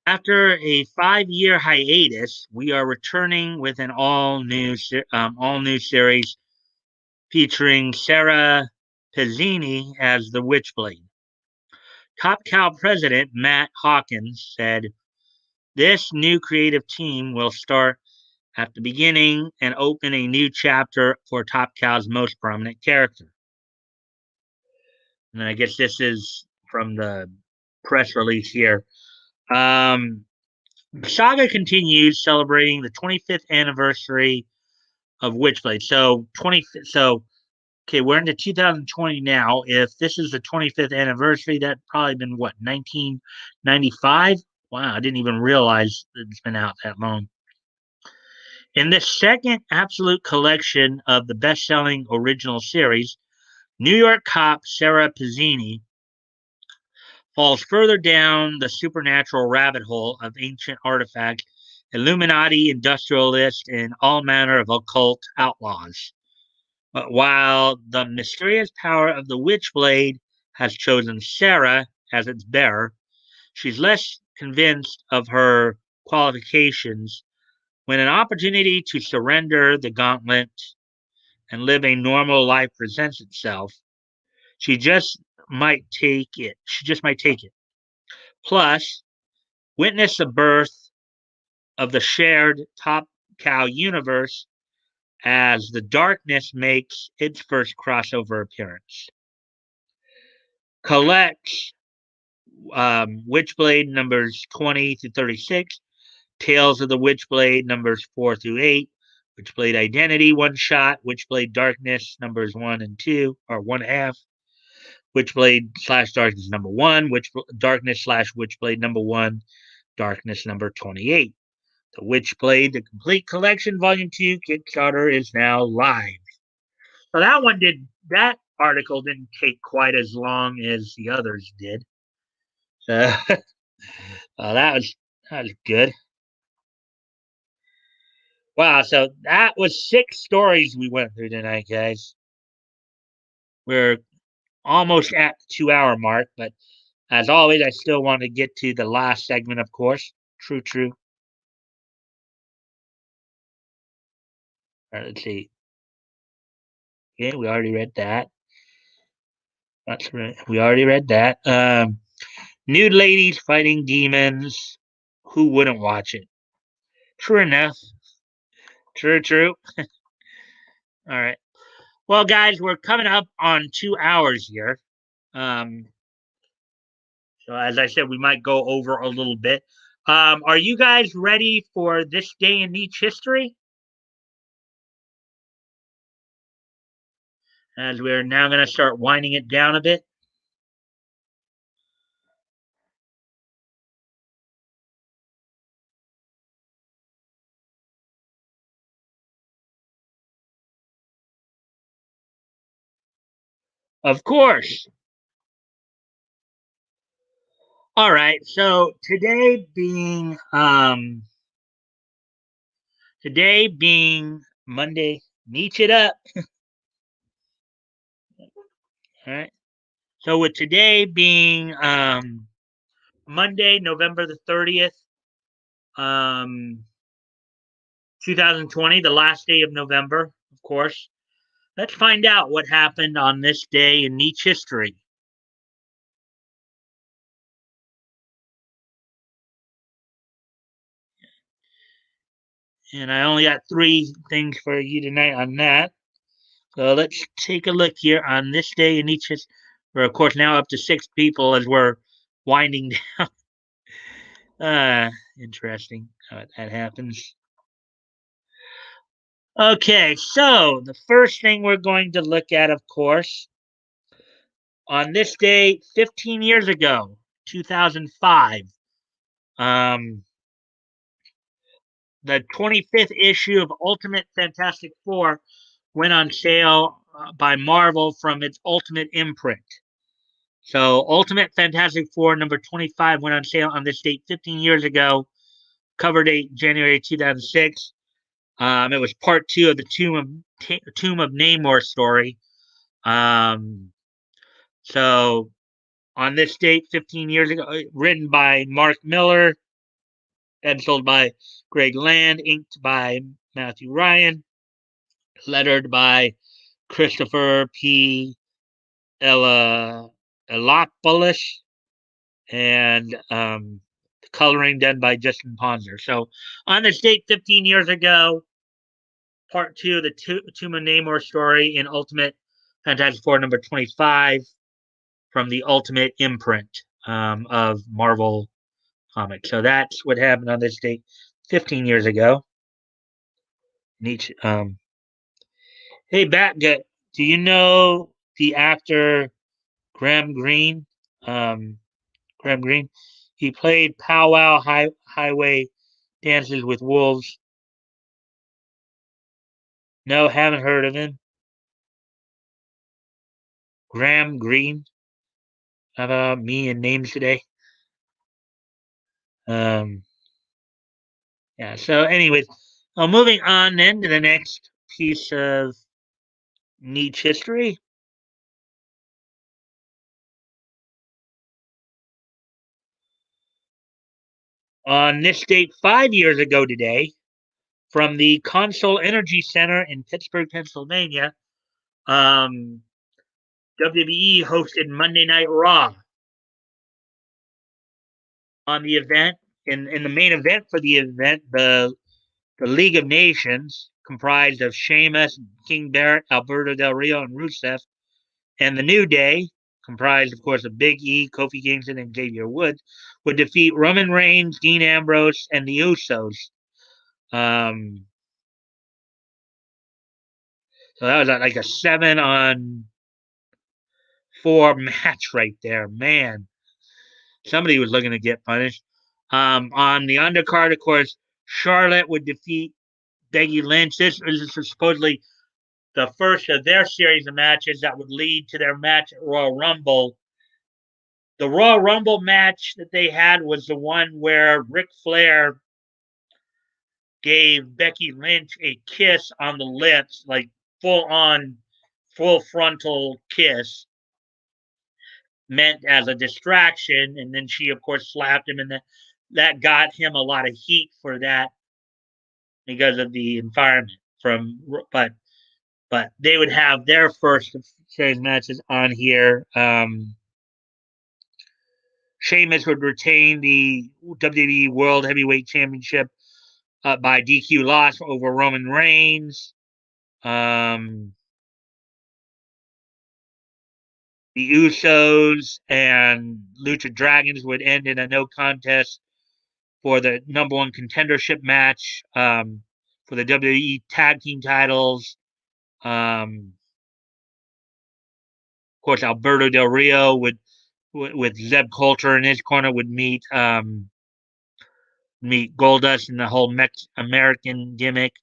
after a 5-year hiatus, we are returning with an all new series featuring Sarah Pezzini as the Witchblade. Top Cow president Matt Hawkins said, "This new creative team will start at the beginning and open a new chapter for Top Cow's most prominent character." And I guess this is from the press release here. Um, Saga continues celebrating the 25th anniversary of Witchblade. Okay, we're into 2020 now. If this is the 25th anniversary, that probably been what, 1995? Wow, I didn't even realize it's been out that long. In this second absolute collection of the best-selling original series, New York cop Sarah Pezzini falls further down the supernatural rabbit hole of ancient artifacts, Illuminati, industrialists, and all manner of occult outlaws. But while the mysterious power of the Witchblade has chosen Sarah as its bearer, she's less convinced of her qualifications when an opportunity to surrender the gauntlet and live a normal life presents itself. She just might take it. She just might take it. Plus, witness the birth of the shared Top Cow universe as the darkness makes its first crossover appearance. Collects Witchblade numbers 20 to 36, Tales of the Witchblade numbers 4 through 8, Witchblade Identity one shot, Witchblade Darkness numbers 1 and 2, or 1/2, Witchblade / Darkness number 1, Darkness / Witchblade number 1, Darkness number 28. The Witchblade, the complete collection, volume 2, Kickstarter is now live. So that article didn't take quite as long as the others did. So that was good. Wow, so that was 6 stories we went through tonight, guys. We're almost at the 2-hour mark, but as always, I still want to get to the last segment, of course. True, true. All right, let's see. Okay, we already read that. That's right. We already read that. Nude ladies fighting demons. Who wouldn't watch it? True enough. True, true. All right. Well, guys, we're coming up on 2 hours here. Um, so as I said, we might go over a little bit. Are you guys ready for this day in Nietzsche history? As we're now going to start winding it down a bit. Of course. All right. So today being Monday, Nietzsche it up. All right. So with today being Monday, November the 30th, um, 2020, the last day of November, of course. Let's find out what happened on this day in Nietzsche history. And I only got 3 things for you tonight on that. So let's take a look here on this day in Nietzsche. We're, of course, now up to 6 people as we're winding down. Interesting how that happens. Okay, so the first thing we're going to look at, of course, on this day 15 years ago, 2005, um, the 25th issue of Ultimate Fantastic Four went on sale by Marvel from its Ultimate imprint. So, Ultimate Fantastic Four number 25 went on sale on this date 15 years ago. Cover date January 2006. It was part two of the Tomb of Namor story. So, on this date 15 years ago, written by Mark Miller, penciled by Greg Land, inked by Matthew Ryan, lettered by Christopher P. Elopoulos, and coloring done by Justin Ponzer. So on this date 15 years ago, part two of the Tomb of Namor story in Ultimate Fantastic Four number 25 from the Ultimate imprint of Marvel Comics. So that's what happened on this date 15 years ago. Neat. Hey, Batgut, do you know the actor Graham Greene? Um, Graham Greene. He played Powwow Highway Dances with Wolves. No, haven't heard of him. Graham Greene. How about me and names today? Um, yeah. So, anyways, moving on then to the next piece of niche history. On this date, 5 years ago today, from the Consol Energy Center in Pittsburgh, Pennsylvania, WWE hosted Monday Night Raw. On the event, in the main event for the event, the League of Nations, comprised of Sheamus, King Barrett, Alberto Del Rio, and Rusev, and the New Day, comprised, of course, of Big E, Kofi Kingston, and Xavier Woods, would defeat Roman Reigns, Dean Ambrose, and the Usos. So that was like a 7-on-4 match right there. Man, somebody was looking to get punished. On the undercard, of course, Charlotte would defeat Becky Lynch. This is supposedly the first of their series of matches that would lead to their match at Royal Rumble. The Royal Rumble match that they had was the one where Ric Flair gave Becky Lynch a kiss on the lips, like full on, full frontal kiss, meant as a distraction. And then she, of course, slapped him, and that got him a lot of heat for that because of the environment. But they would have their first series matches on here. Sheamus would retain the WWE World Heavyweight Championship by DQ loss over Roman Reigns. The Usos and Lucha Dragons would end in a no contest for the number one contendership match for the WWE Tag Team titles. Of course, Alberto Del Rio would, with Zeb Coulter in his corner, would meet Goldust and the whole American gimmick.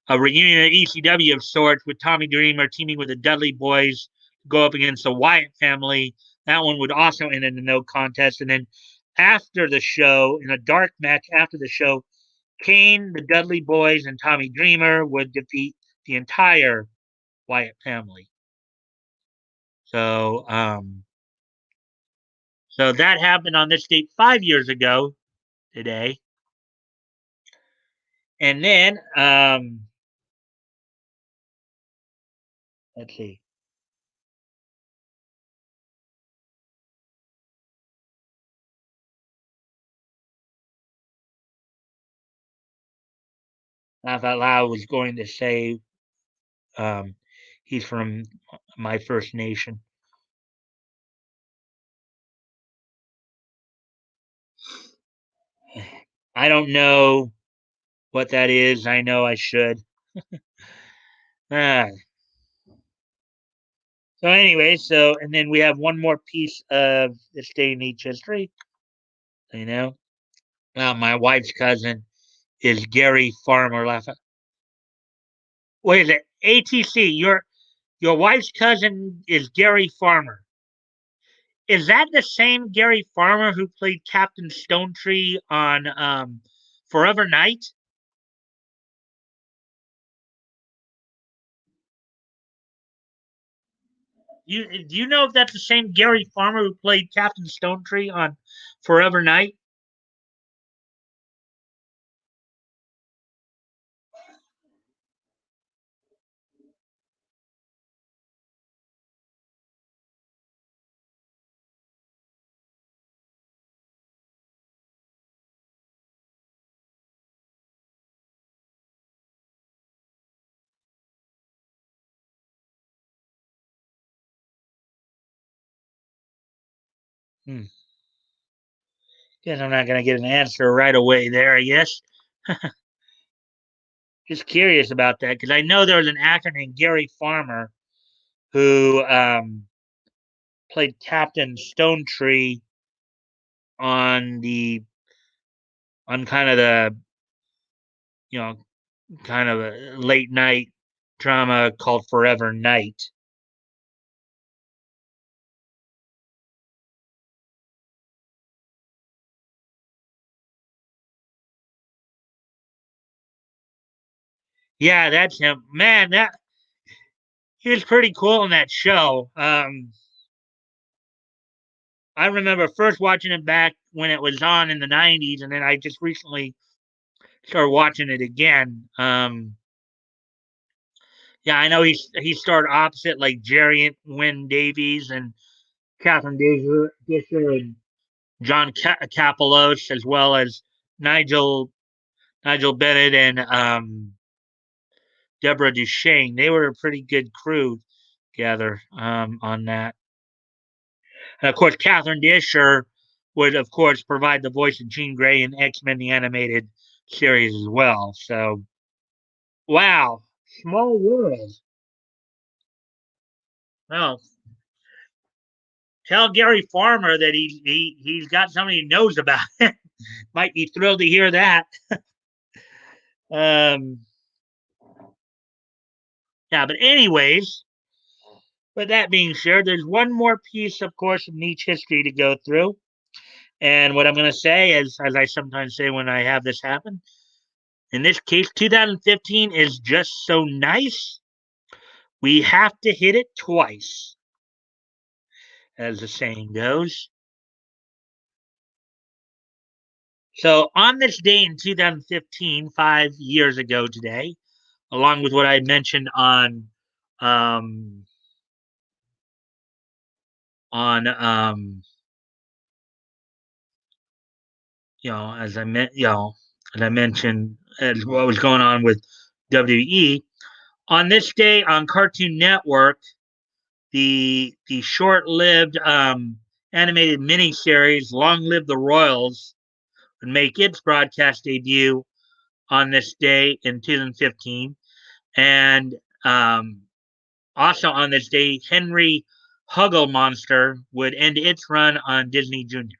A reunion at ECW of sorts with Tommy Dreamer teaming with the Dudley Boys to go up against the Wyatt family. That one would also end in a no contest. And then after the show, in a dark match after the show, Kane, the Dudley Boys, and Tommy Dreamer would defeat the entire Wyatt family. So, so that happened on this date 5 years ago today. And then, let's see. I thought I was going to say he's from my First Nation. I don't know what that is. I know I should. Ah. So anyway, and then we have one more piece of this day in each history. You know, my wife's cousin is Gary Farmer. Wait, is it ATC? Your wife's cousin is Gary Farmer. Is that the same Gary Farmer who played Captain Stonetree on Forever Night? Do you know if that's the same Gary Farmer who played Captain Stonetree on Forever Night? Hmm. Guess I'm not gonna get an answer right away there. I guess. Just curious about that because I know there was an actor named Gary Farmer who played Captain Stonetree on the on kind of the you know kind of a late night drama called Forever Night. Yeah, that's him. Man, that he was pretty cool in that show. I remember first watching it back when it was on in the '90s, and then I just recently started watching it again. Yeah, I know he starred opposite like Jerry Wynn Davies and Catherine Disher and John Kapelos, as well as Nigel Nigel Bennett and Deborah Duchesne. They were a pretty good crew together on that. And of course, Catherine Disher would, of course, provide the voice of Jean Grey in X Men the animated series as well. So, wow, small world. Well, tell Gary Farmer that he's got somebody he knows about. Might be thrilled to hear that. Um, yeah, but anyways, with that being shared, there's one more piece, of course, of niche history to go through. And what I'm going to say is, as I sometimes say when I have this happen, in this case, 2015 is just so nice. We have to hit it twice, as the saying goes. So, on this day in 2015, 5 years ago today, along with what I mentioned um, on as I meant, as I mentioned, as what was going on with WWE. On this day on Cartoon Network, the short-lived animated miniseries "Long Live the Royals" would make its broadcast debut on this day in 2015, and also on this day, Henry Monster would end its run on Disney Junior.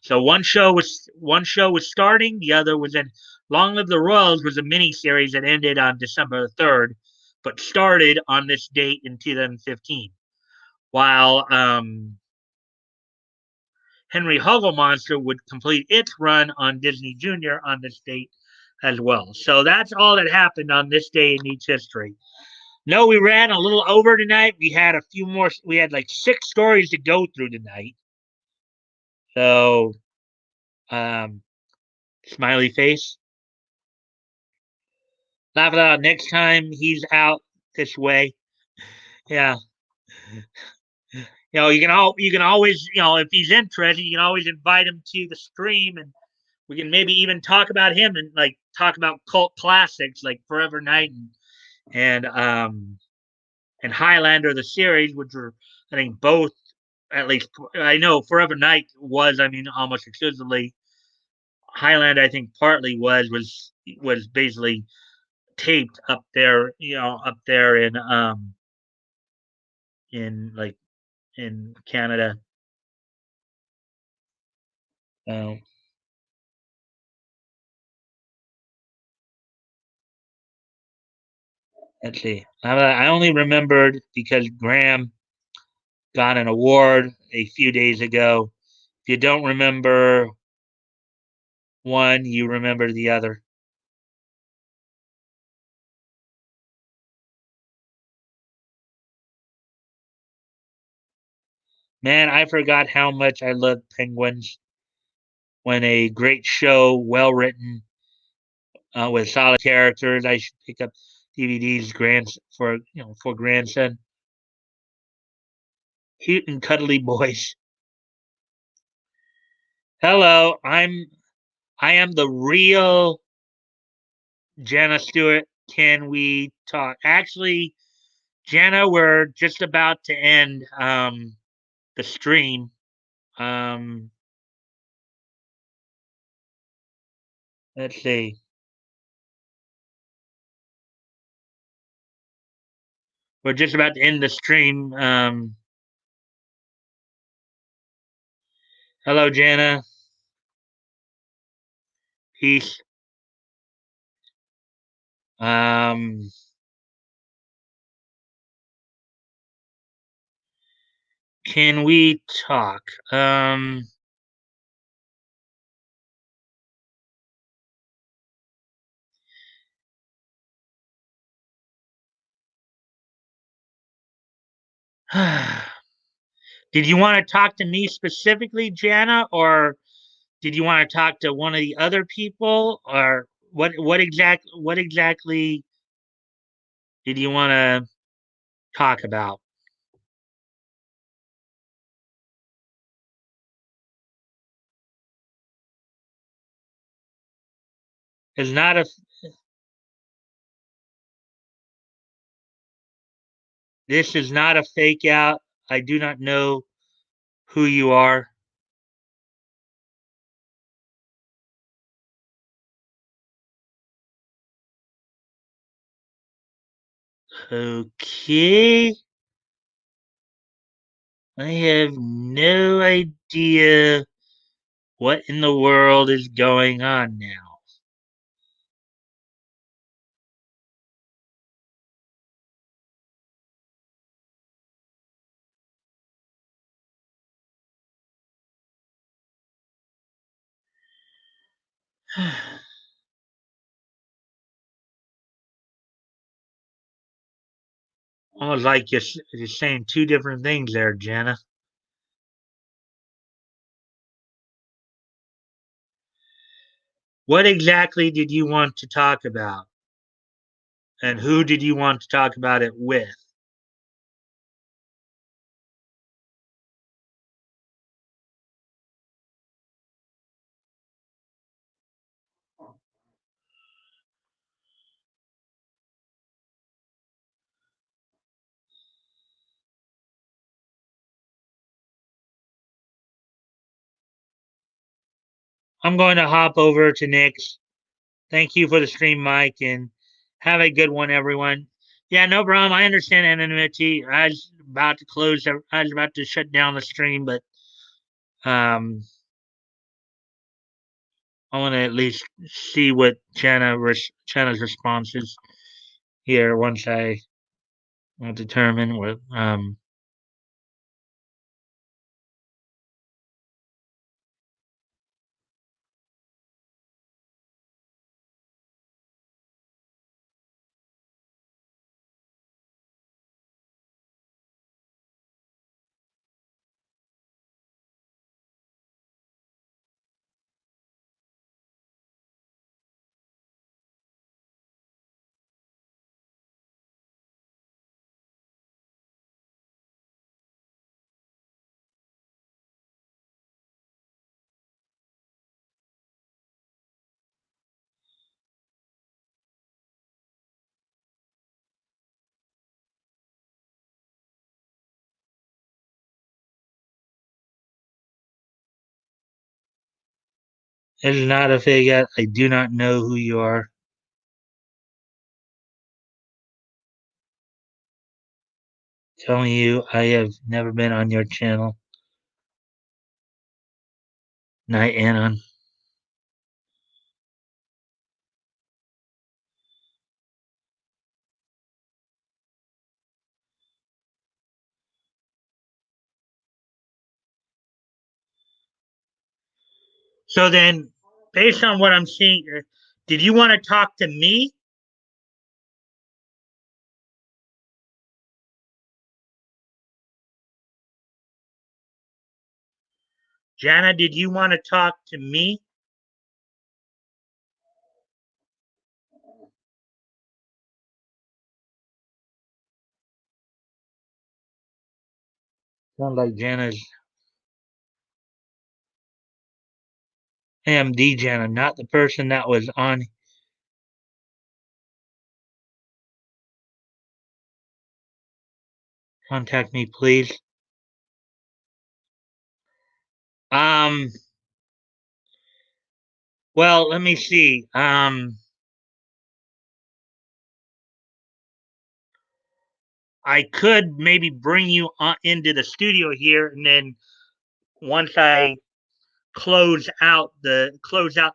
So one show was starting, the other was in Long Live the Royals was a mini series that ended on December 3rd, but started on this date in 2015. While Henry Monster would complete its run on Disney Junior on this date as well. So that's all that happened on this day in each history. No, we ran a little over tonight. We had a few more. We had like 6 stories to go through tonight. So, um, smiley face. Laugh it out. Next time he's out this way. Yeah. You can always if he's interested, you can always invite him to the stream, and we can maybe even talk about him and like talk about cult classics like Forever Night and Highlander the series, which were I think both at least I know Forever Night was almost exclusively Highlander. I think partly was basically taped up there, up there in like in Canada. Um, Let's see. I only remembered because Graham got an award a few days ago. If you don't remember one, you remember the other. Man, I forgot how much I love Penguins when a great show, well written, with solid characters. I should pick up DVDs for grandson. Cute and cuddly boys. Hello, I am the real Jenna Stewart. Can we talk? Actually, Jenna, we're just about to end the stream. Um, let's see. We're just about to end the stream. Hello, Jenna. Peace. Um, can we talk? Did you want to talk to me specifically, Jana, or did you want to talk to one of the other people, or what exactly did you want to talk about? It's not a This is not a fake out. I do not know who you are. Okay. I have no idea what in the world is going on now. Almost like you're saying two different things there, Jenna. What exactly did you want to talk about? And who did you want to talk about it with? I'm going to hop over to Nick's. Thank you for the stream, Mike, and have a good one, everyone. Yeah, no problem. I understand anonymity. I was about to close. I was about to shut down the stream, but um, I want to at least see what Jenna's response is here once I determine what. It is not a fake out. I do not know who you are. Telling you, I have never been on your channel. Night Anon. So then, based on what I'm seeing, did you want to talk to me? Jana, did you want to talk to me? Sounds like Jana's AMD Jana, not the person that was on. Contact me, please. Um, well, let me see. I could maybe bring you into the studio here, and then once I close out the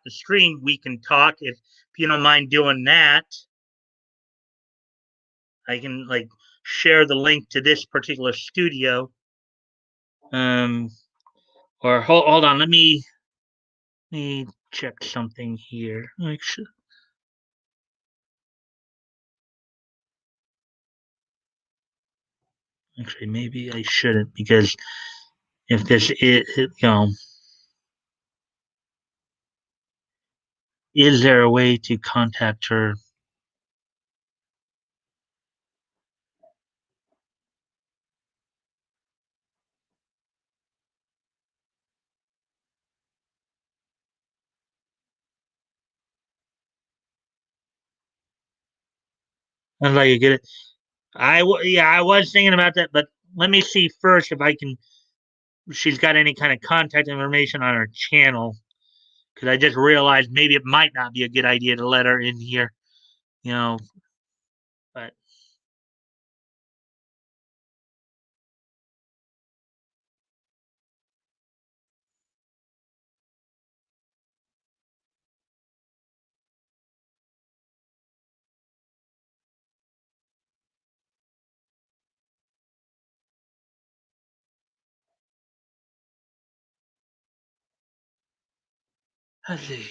stream, we can talk. If you don't mind doing that, I can like share the link to this particular studio. Um, or hold on, let me check something here. Actually, maybe I shouldn't because if this is there a way to contact her? I'd like to get it. Yeah, I was thinking about that, but let me see first if I can. If she's got any kind of contact information on her channel because I just realized maybe it might not be a good idea to let her in here. You know, but let's see.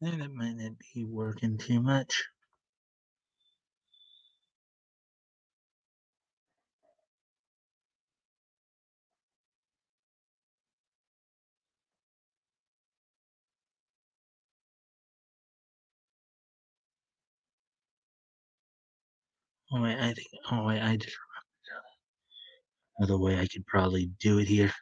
That might not be working too much. Oh wait, I think. Oh wait, I just another way I could probably do it here.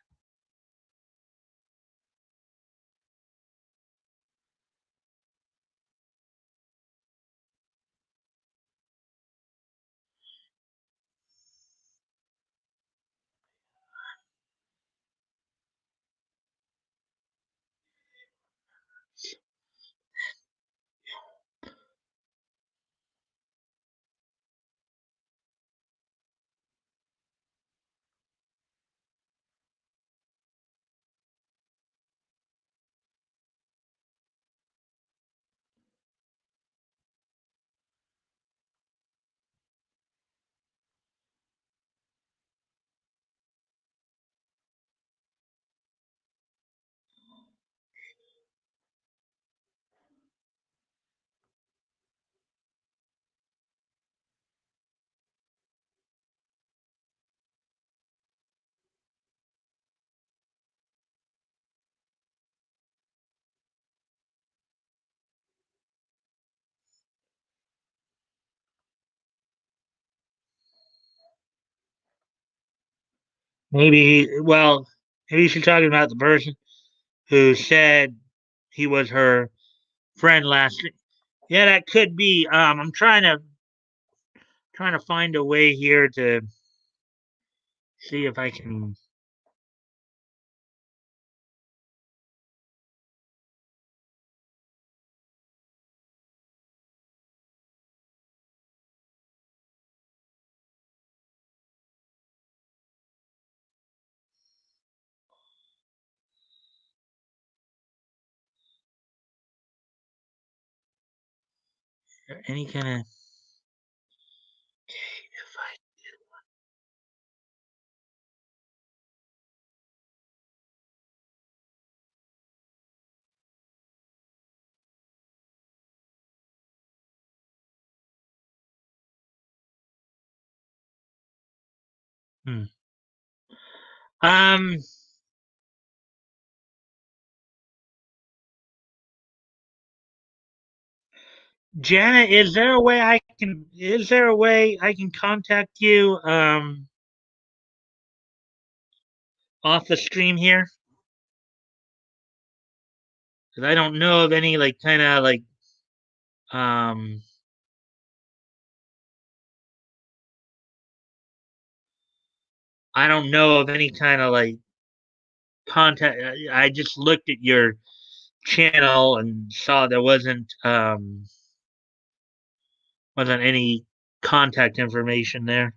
Maybe she's talking about the person who said he was her friend last. Yeah, that could be. I'm trying to find a way here to see if I can. Any kind of hmm. um Janet, is there a way I can contact you off the stream here? Because I don't know of any like kind of like um I don't know of any kind of like contact. I just looked at your channel and saw there wasn't any contact information there.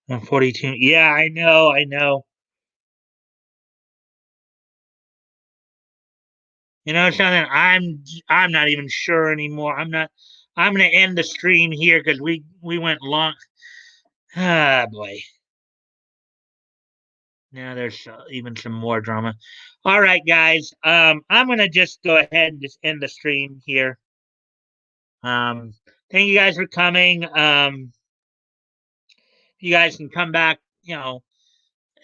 I'm 42. Yeah, I know, I know. You know something? I'm not even sure anymore. I'm not. I'm gonna end the stream here because we went long. Ah, boy. Now there's even some more drama. All right, guys. I'm gonna just go ahead and just end the stream here. Um, thank you guys for coming. You guys can come back. You know,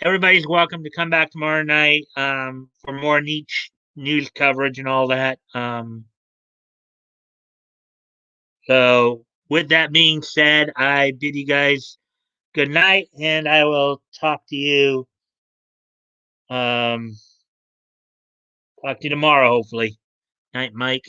everybody's welcome to come back tomorrow night for more niche news coverage and all that. So, with that being said, I bid you guys good night, and I will um, talk to you tomorrow, hopefully. Night, Mike.